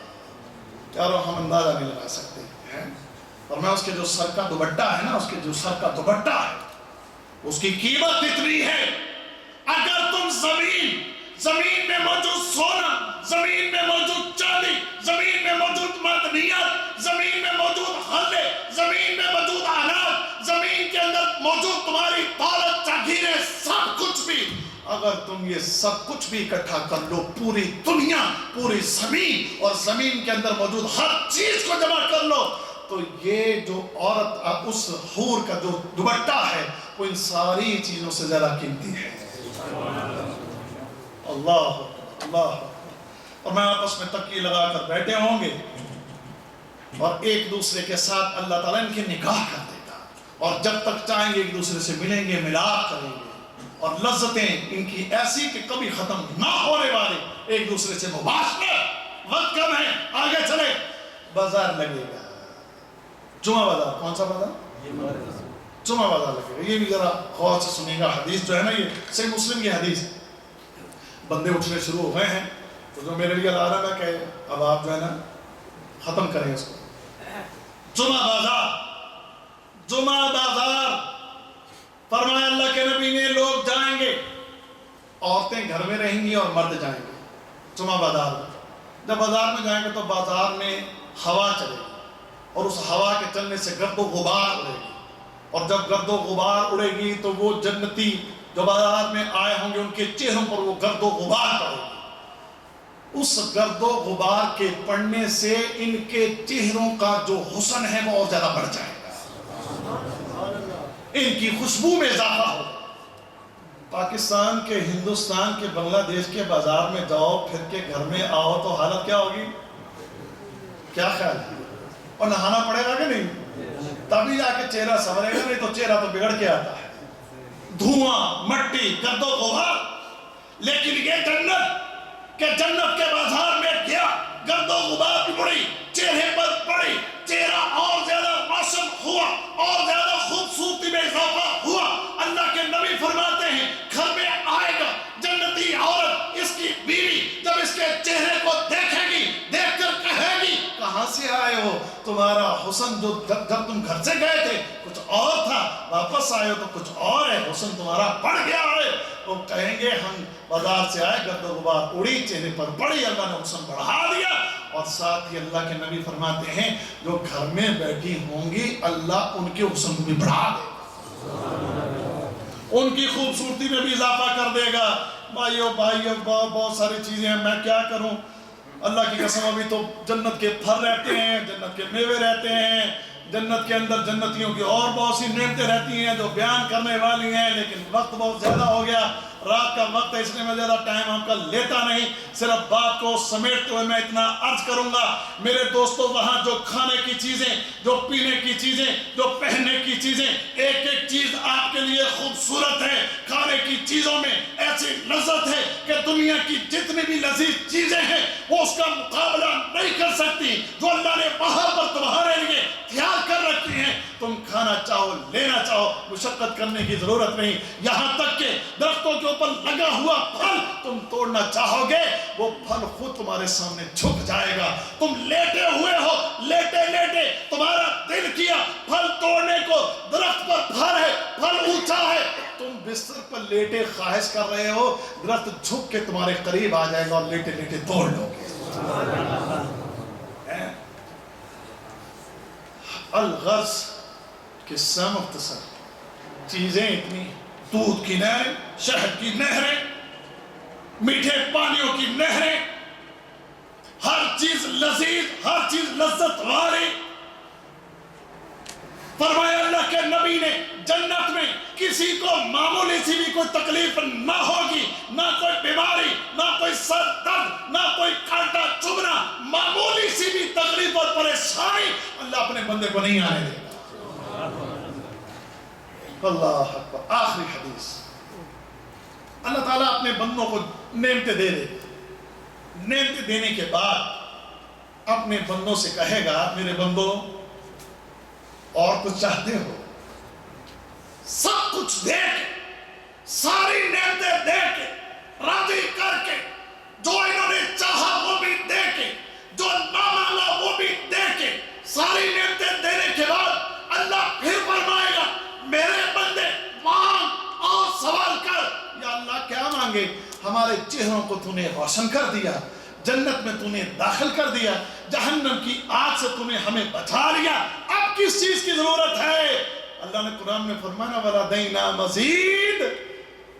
یارو ہم اندازہ نہیں لگا سکتے ہیں. اور میں اس کے جو سر کا دوپٹہ ہے نا، اس کے جو سر کا دوپٹہ ہے اس کی قیمت اتنی ہے. اگر تم زمین میں موجود سونا، زمین میں موجود چاندی، زمین میں موجود معدنیات، زمین میں موجود ہلے، زمین میں موجود آلات، زمین کے اندر موجود تمہاری دولت جاگیریں، سب کچھ بھی، اگر تم یہ سب کچھ بھی اکٹھا کر لو، پوری دنیا، پوری زمین اور زمین کے اندر موجود ہر چیز کو جمع کر لو، تو یہ جو عورت اس حور کا جو دوپٹہ ہے وہ ان ساری چیزوں سے زیادہ قیمتی ہے. اللہ اللہ. اور میں آپس میں تکیے لگا کر بیٹھے ہوں گے اور ایک دوسرے کے ساتھ اللہ تعالیٰ ان کی نکاح کر دے گا، اور جب تک چاہیں گے ایک دوسرے سے ملیں گے، ملاپ کریں گے، اور لذتیں ان کی ایسی کہ کبھی ختم نہ ہونے والے، ایک دوسرے سے مباشرت، وقت کم ہے آگے چلے، بازار لگے گا، جمعہ بازار، کون سا بازار؟ جمعہ بازار لگے گا۔ یہ بھی ذرا غور سے سنیں گا، حدیث جو ہے نا یہ صحیح مسلم کی حدیث، بندے اٹھنے شروع ہو گئے ہیں، تو جو میرے لیے الارم ہے کہ اب آپ جو ہے نا ختم کریں اس کو۔ جمعہ بازار، جمعہ بازار، فرمایا اللہ کے نبی نے لوگ جائیں گے، عورتیں گھر میں رہیں گی اور مرد جائیں گے جمعہ بازار میں۔ جب بازار میں جائیں گے تو بازار میں ہوا چلے گی، اور اس ہوا کے چلنے سے گرد و غبار اڑے گی، اور جب گرد و غبار اڑے گی تو وہ جنتی جو بازار میں آئے ہوں گے ان کے چہروں پر وہ گرد و غبار پڑے گی۔ اس گرد و غبار کے پڑنے سے ان کے چہروں کا جو حسن ہے وہ اور زیادہ بڑھ جائے گا، ان کی خوشبو میں اضافہ ہوگا۔ پاکستان کے، ہندوستان کے، بنگلہ دیش کے بازار میں جاؤ، پھر کے گھر میں آؤ تو حالت کیا ہوگی؟ کیا خیال ہے؟ اور نہانا پڑے گا کہ نہیں؟ تبھی جا کے چہرہ سنورے گا، نہیں تو چہرہ تو بگڑ کے آتا ہے، دھواں، مٹی، گرد و غبار۔ لیکن یہ جنت کہ جنت کے بازار میں گیا، گرد و غبار بھی پڑی، چہرے پر پڑی، چہرہ اور زیادہ روشن ہوا، اور زیادہ خوبصورتی میں اضافہ ہوا۔ اللہ کے نبی فرماتے ہیں گھر میں آئے گا جنتی عورت، اس کی بیوی جب اس کے چہرے کو دیکھے گی، دیکھ کر کہے گی کہاں سے آئے ہو؟ تمہارا حسن جو جب تم گھر سے گئے تھے کچھ اور تھا، واپس آئے ہو تو کچھ اور ہے، حسن تمہارا بڑھ گیا ہے۔ وہ کہیں گے ہم بازار سے آئے، گرد و غبار اڑی، چہرے پر پڑی، اللہ نے حسن بڑھا دیا۔ اور ساتھ ہی اللہ کے نبی فرماتے ہیں جو گھر میں بیٹھی ہوں گی اللہ ان کے حسن کو بھی بڑھا دے گا، ان کی خوبصورتی میں بھی اضافہ کر دے گا۔ بھائیو بہت ساری چیزیں ہیں، میں کیا کروں؟ اللہ کی قسم ابھی تو جنت کے پھل رہتے ہیں، جنت کے میوے رہتے ہیں، جنت کے اندر جنتیوں کی اور بہت سی نعمتیں رہتی ہیں جو بیان کرنے والی ہیں، لیکن وقت بہت زیادہ ہو گیا، رات کا وقت ہے، اس لیے میں زیادہ ٹائم آپ کا لیتا نہیں۔ صرف بات کو سمیٹتے ہوئے میں اتنا عرض کروں گا میرے دوستو، وہاں جو کھانے کی چیزیں، جو پینے کی چیزیں، جو پہننے کی چیزیں، ایک ایک چیز آپ کے لیے خوبصورت ہے۔ کھانے کی چیزوں میں ایسی لذت ہے کہ دنیا کی جتنی بھی لذیذ چیزیں ہیں وہ اس کا مقابلہ نہیں کر سکتی جو اللہ نے باہر پر تمہارے لیے تیار کر رکھی ہیں۔ تم کھانا چاہو، لینا چاہو، مشقت کرنے کی ضرورت نہیں، یہاں تک کہ درختوں کے اوپر لگا ہوا پھل تم توڑنا چاہو گے وہ پھل خود تمہارے سامنے جھک جائے گا۔ تم لیٹے ہوئے ہو، لیٹے لیٹے تمہارا دل کیا پھل توڑنے کو، درخت پر پھل ہے، پھل اونچا ہے، تم بستر پر لیٹے خواہش کر رہے ہو، درخت جھک کے تمہارے قریب آ جائے گا اور لیٹے لیٹے توڑ لو گے۔ الغرض قصہ مختصر، چیزیں اتنی، دودھ کی نہریں، شہد کی نہریں، میٹھے پانیوں کی نہریں، ہر چیز لذیذ، ہر چیز لذت والی۔ فرمایا اللہ کے نبی نے جنت میں کسی کو معمولی سی بھی کوئی تکلیف نہ ہوگی، نہ کوئی بیماری، نہ کوئی سر درد، نہ کوئی کانٹا چبھنا، معمولی سی بھی تکلیف اور پریشانی اللہ اپنے بندے کو نہیں آنے دے گا۔ اللہ اکبر۔ آخری حدیث، اللہ تعالیٰ اپنے بندوں کو نعمتیں دے دے، نعمتیں دینے کے بعد اپنے بندوں سے کہے گا میرے بندوں اور کچھ چاہتے ہو؟ سب کچھ دے کے، ساری نعمتیں دے کے، راضی کر کے، جو انہوں نے چاہا وہ بھی دے کے، جو نہ مانگا وہ بھی دے کے، ساری نعمتیں دینے کے بعد اللہ پھر فرمائے گا میرے بندے مانگ اور سوال کر۔ یا اللہ کیا مانگے؟ ہمارے چہروں کو تو نے روشن کر دیا، جنت میں تو نے داخل کر دیا، جہنم کی آگ سے تو نے ہمیں بچا لیا، اب کس چیز کی ضرورت ہے؟ اللہ نے قرآن میں فرمایا وَلَدَيْنَا مَزِيدٌ،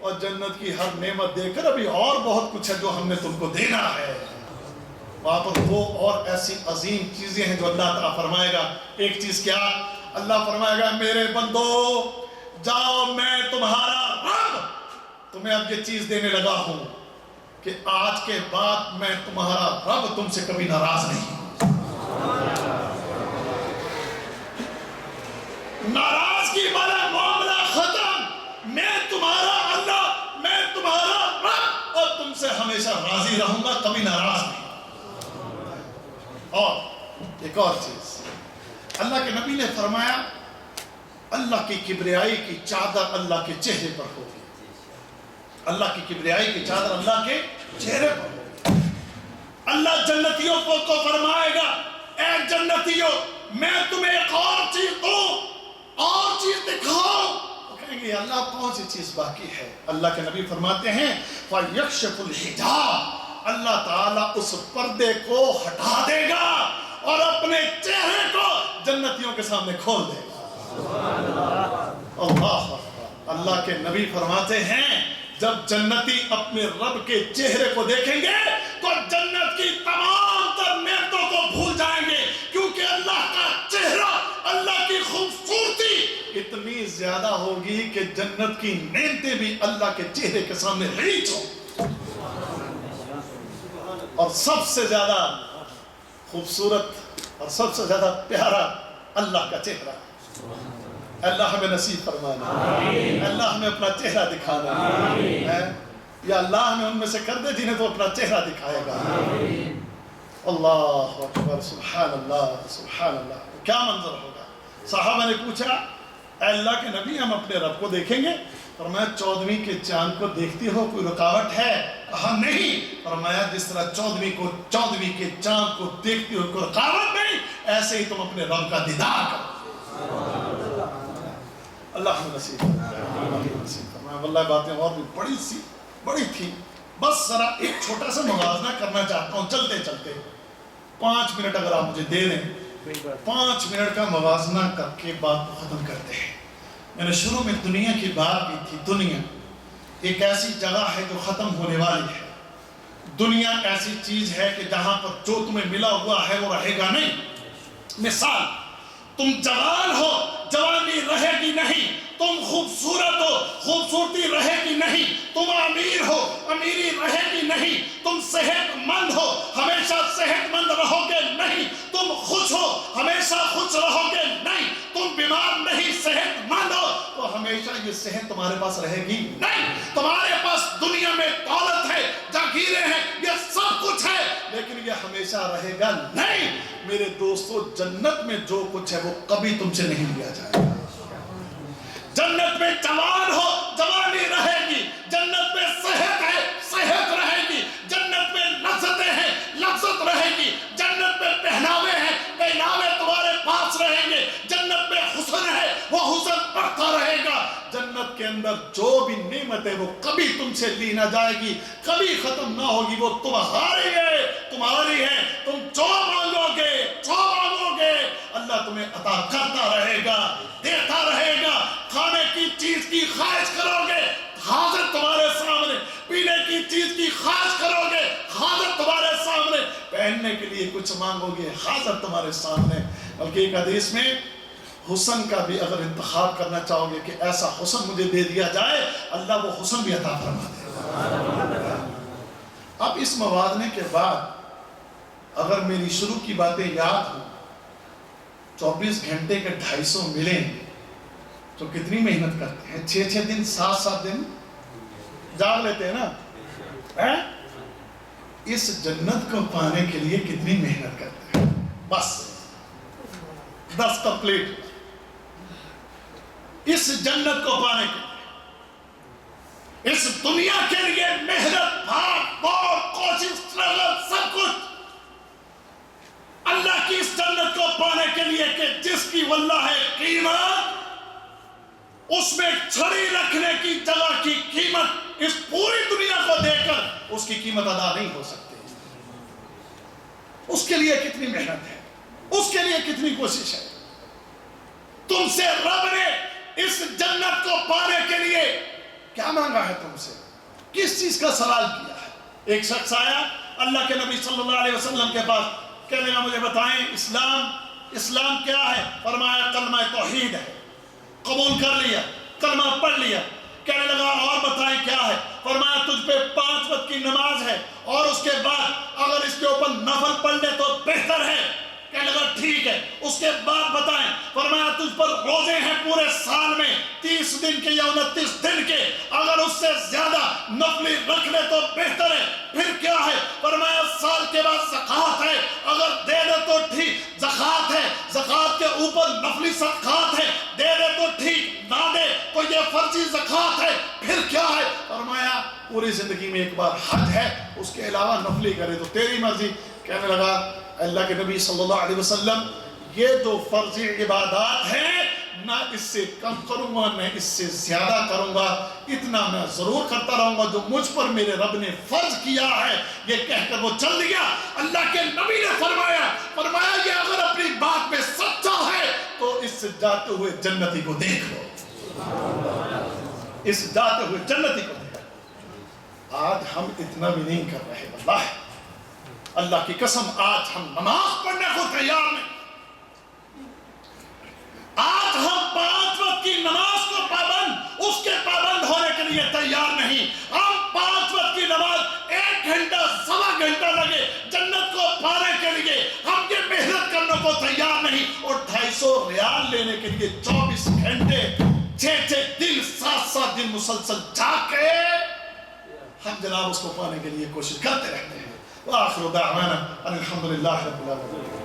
اور جنت کی ہر نعمت دے کر ابھی اور بہت کچھ ہے جو ہم نے تم کو دینا ہے۔ وہاں پر وہ اور ایسی عظیم چیزیں ہیں جو اللہ تعالیٰ فرمائے گا۔ ایک چیز کیا؟ اللہ فرمائے گا میرے بندو جاؤ، میں تمہارا رب تمہیں اب یہ چیز دینے لگا ہوں، کہ آج کے بعد میں تمہارا رب تم سے کبھی ناراض نہیں ہوں۔ ناراضگی والا معاملہ ختم، میں تمہارا اللہ، میں تمہارا رب، اور تم سے ہمیشہ راضی رہوں گا، کبھی ناراض نہیں۔ اور ایک اور چیز اللہ کے نبی نے فرمایا، اللہ کی کبریائی کی چادر اللہ کے چہرے پر ہوگی، اللہ کی کبریائی کی چادر اللہ کے چہرے پر ہوگی۔ اللہ جنتیوں کو فرمائے گا، اے جنتیوں میں تمہیں ایک اور چیز دوں، اور چیز دکھاؤ۔ وہ کہیں گے اللہ کون سی چیز باقی ہے؟ اللہ کے نبی فرماتے ہیں فَيَكْشِفُ الْحِجَابَ، اللہ تعالیٰ اس پردے کو ہٹا دے گا اور اپنے چہرے کو جنتیوں کے سامنے کھول دے گا۔ اللہ اللہ کے نبی فرماتے ہیں جب جنتی اپنے رب کے چہرے کو دیکھیں گے تو جنت کی تمام تر نعمتوں کو بھول جائیں گے، کیونکہ اللہ کا چہرہ، اللہ کی خوبصورتی اتنی زیادہ ہوگی کہ جنت کی نعمتیں بھی اللہ کے چہرے کے سامنے ریچ ہوں۔ اور سب سے زیادہ خوبصورت اور سب سے زیادہ پیارا اللہ کا چہرہ۔ اللہ ہمیں نصیب فرمانا، اللہ ہمیں اپنا چہرہ دکھانا، یا اللہ ہمیں ان میں سے کر دے جنہیں تو اپنا چہرہ دکھائے گا۔ اللہ اکبر، سبحان اللہ سبحان اللہ۔ کیا منظر ہوگا؟ صحابہ نے پوچھا اے اللہ کے نبی ہم اپنے رب کو دیکھیں گے؟ فرمایا 14ویں کے چاند کو دیکھتی ہو کوئی رکاوٹ ہے؟ کہا نہیں۔ فرمایا جس طرح 14ویں کے چاند کو دیکھتی ہو کوئی رکاوٹ نہیں، ایسے ہی تم اپنے رب کا دیدار کرو۔ اللہ ہمیں نصیب فرمائے۔ واللہ باتیں اور بھی بڑی تھی، بس ذرا ایک چھوٹا سا موازنہ کرنا چاہتا ہوں چلتے چلتے۔ 5 منٹ اگر آپ مجھے دے دیں، 5 منٹ کا موازنہ کر کے بات کو ختم کرتے ہیں۔ میں نے شروع میں دنیا کی بات کی تھی۔ دنیا ایک ایسی جگہ ہے جو ختم ہونے والی ہے۔ دنیا ایسی چیز ہے کہ جہاں پر جو تمہیں ملا ہوا ہے وہ رہے گا نہیں۔ مثال، تم جوان ہو، جوانی رہے گی نہیں، تم خوبصورت ہو، خوبصورتی رہے گی نہیں، تم امیر ہو، امیری رہے گی نہیں، تم صحت مند ہو، ہمیشہ صحت مند رہو گے نہیں، تم خوش ہو، ہمیشہ خوش رہو گے نہیں، تم بیمار نہیں، صحت مند ہو تو ہمیشہ یہ صحت تمہارے پاس رہے گی نہیں۔ تمہارے پاس دنیا میں دولت ہے، جاگیریں ہیں، یہ سب کچھ ہے، لیکن یہ ہمیشہ رہے گا نہیں۔ میرے دوستو جنت میں جو کچھ ہے وہ کبھی تم سے نہیں لیا جائے گا۔ جنت میں جوان ہو، جوانی رہے گی، جنت میں صحت ہے، صحت رہے گی، جنت میں لذتیں ہیں، لذت رہے گی، جنت میں پہناوے ہیں، پہناوے تمہارے پاس رہیں گے، جنت میں حسن ہے، وہ حسن بڑھتا رہے گا۔ جنت کے اندر جو بھی نعمت ہے وہ کبھی تم سے لی نہ جائے گی، کبھی ختم نہ ہوگی، وہ تمہاری ہے، تمہاری ہے۔ تم جو مانگو گے اللہ تمہیں عطا کرتا رہے گا، دیتا رہے گا۔ کھانے کی چیز کی خواہش کرو گے، حاضر تمہارے سامنے، پینے کی چیز کی خواہش کرو گے، حاضر تمہارے سامنے، پہننے کے لیے کچھ مانگو گے، حاضر تمہارے سامنے۔ بلکہ ایک حدیث میں حسن کا بھی اگر انتخاب کرنا چاہو گے کہ ایسا حسن مجھے دے دیا جائے، اللہ وہ حسن بھی عطا فرما دے گا۔ اب اس موازنے کے بعد اگر میری شروع کی باتیں یاد ہوں، 24 گھنٹے کے 250 ملیں تو کتنی محنت کرتے ہیں؟ 6 دن 7 دن جاگ لیتے ہیں نا۔ اس جنت کو پانے کے لیے کتنی محنت کرتے ہیں؟ بس 10 کمپلیٹ۔ اس جنت کو پانے کے لیے، اس دنیا کے لیے محنت، بھاگ دوڑ، کوشش، اسٹرگل، سب کچھ اللہ کی اس جنت کو پانے کے لیے کہ جس کی واللہ ہے قیمت، اس میں چھڑی رکھنے کی جگہ کی قیمت اس پوری دنیا کو دے کر اس کی قیمت ادا نہیں ہو سکتی۔ اس کے لیے کتنی محنت ہے، اس کے لیے کتنی کوشش ہے۔ تم سے رب نے اس جنت کو پانے کے لیے کیا مانگا ہے؟ تم سے کس چیز کا سوال کیا ہے؟ ایک شخص آیا اللہ کے نبی صلی اللہ علیہ وسلم کے پاس، کہنے لگا مجھے بتائیں اسلام کیا ہے؟ فرمایا کلمہ توحید ہے۔ قبول کر لیا، کلمہ پڑھ لیا، کہنے لگا اور بتائیں کیا ہے؟ فرمایا تجھ پہ 5 وقت کی نماز ہے اور اس کے بعد اگر اس کے اوپر نفل پڑھ لے تو بہتر ہے۔ کہنے لگا ٹھیک ہے، اس کے بعد بتائیں۔ فرمایا تجھ پر روزے ہیں پورے سال میں 30 دن کے یا 29 دن کے، اگر اس سے زیادہ نفلی رکھ لے تو بہتر ہے۔ پھر کیا ہے؟ فرمایا سال کے بعد زکوٰۃ ہے، اگر دے دے تو ٹھیک، زکوٰۃ ہے، زکوٰۃ کے اوپر نفلی صدقات ہے، دے دے تو ٹھیک، نہ دے تو یہ فرضی زکوٰۃ ہے۔ پھر کیا ہے؟ فرمایا پوری زندگی میں ایک بار حج ہے، اس کے علاوہ نفلی کرے تو تیری مرضی۔ کہنے لگا اللہ کے نبی صلی اللہ علیہ وسلم یہ جو فرضی عبادات ہیں نہ اس سے کم کروں گا نہ اس سے زیادہ کروں گا، اتنا میں ضرور کرتا رہوں گا جو مجھ پر میرے رب نے فرض کیا ہے۔ یہ کہہ کر وہ چل دیا۔ اللہ کے نبی نے فرمایا یہ اگر اپنی بات میں سچا ہے تو اس سے جاتے ہوئے جنتی کو دیکھ لو، اس جاتے ہوئے جنتی کو دیکھ لو۔ آج ہم اتنا بھی نہیں کر رہے، واللہ اللہ کی قسم آج ہم نماز پڑھنے کو تیار نہیں، آج ہم 5 وقت کی نماز کو اس کے پابند ہونے کے لیے تیار نہیں۔ ہم 5 وقت کی نماز 1 گھنٹہ 1.25 گھنٹہ لگے جنت کو پانے کے لیے ہم یہ محنت کرنے کو تیار نہیں، اور 250 ریال لینے کے لیے 24 گھنٹے 6 دن 7 دن مسلسل جاگ کے ہم جناب اس کو پانے کے لیے کوشش کرتے رہتے ہیں۔ وآخر دعوانا الحمدللہ رب العالمین۔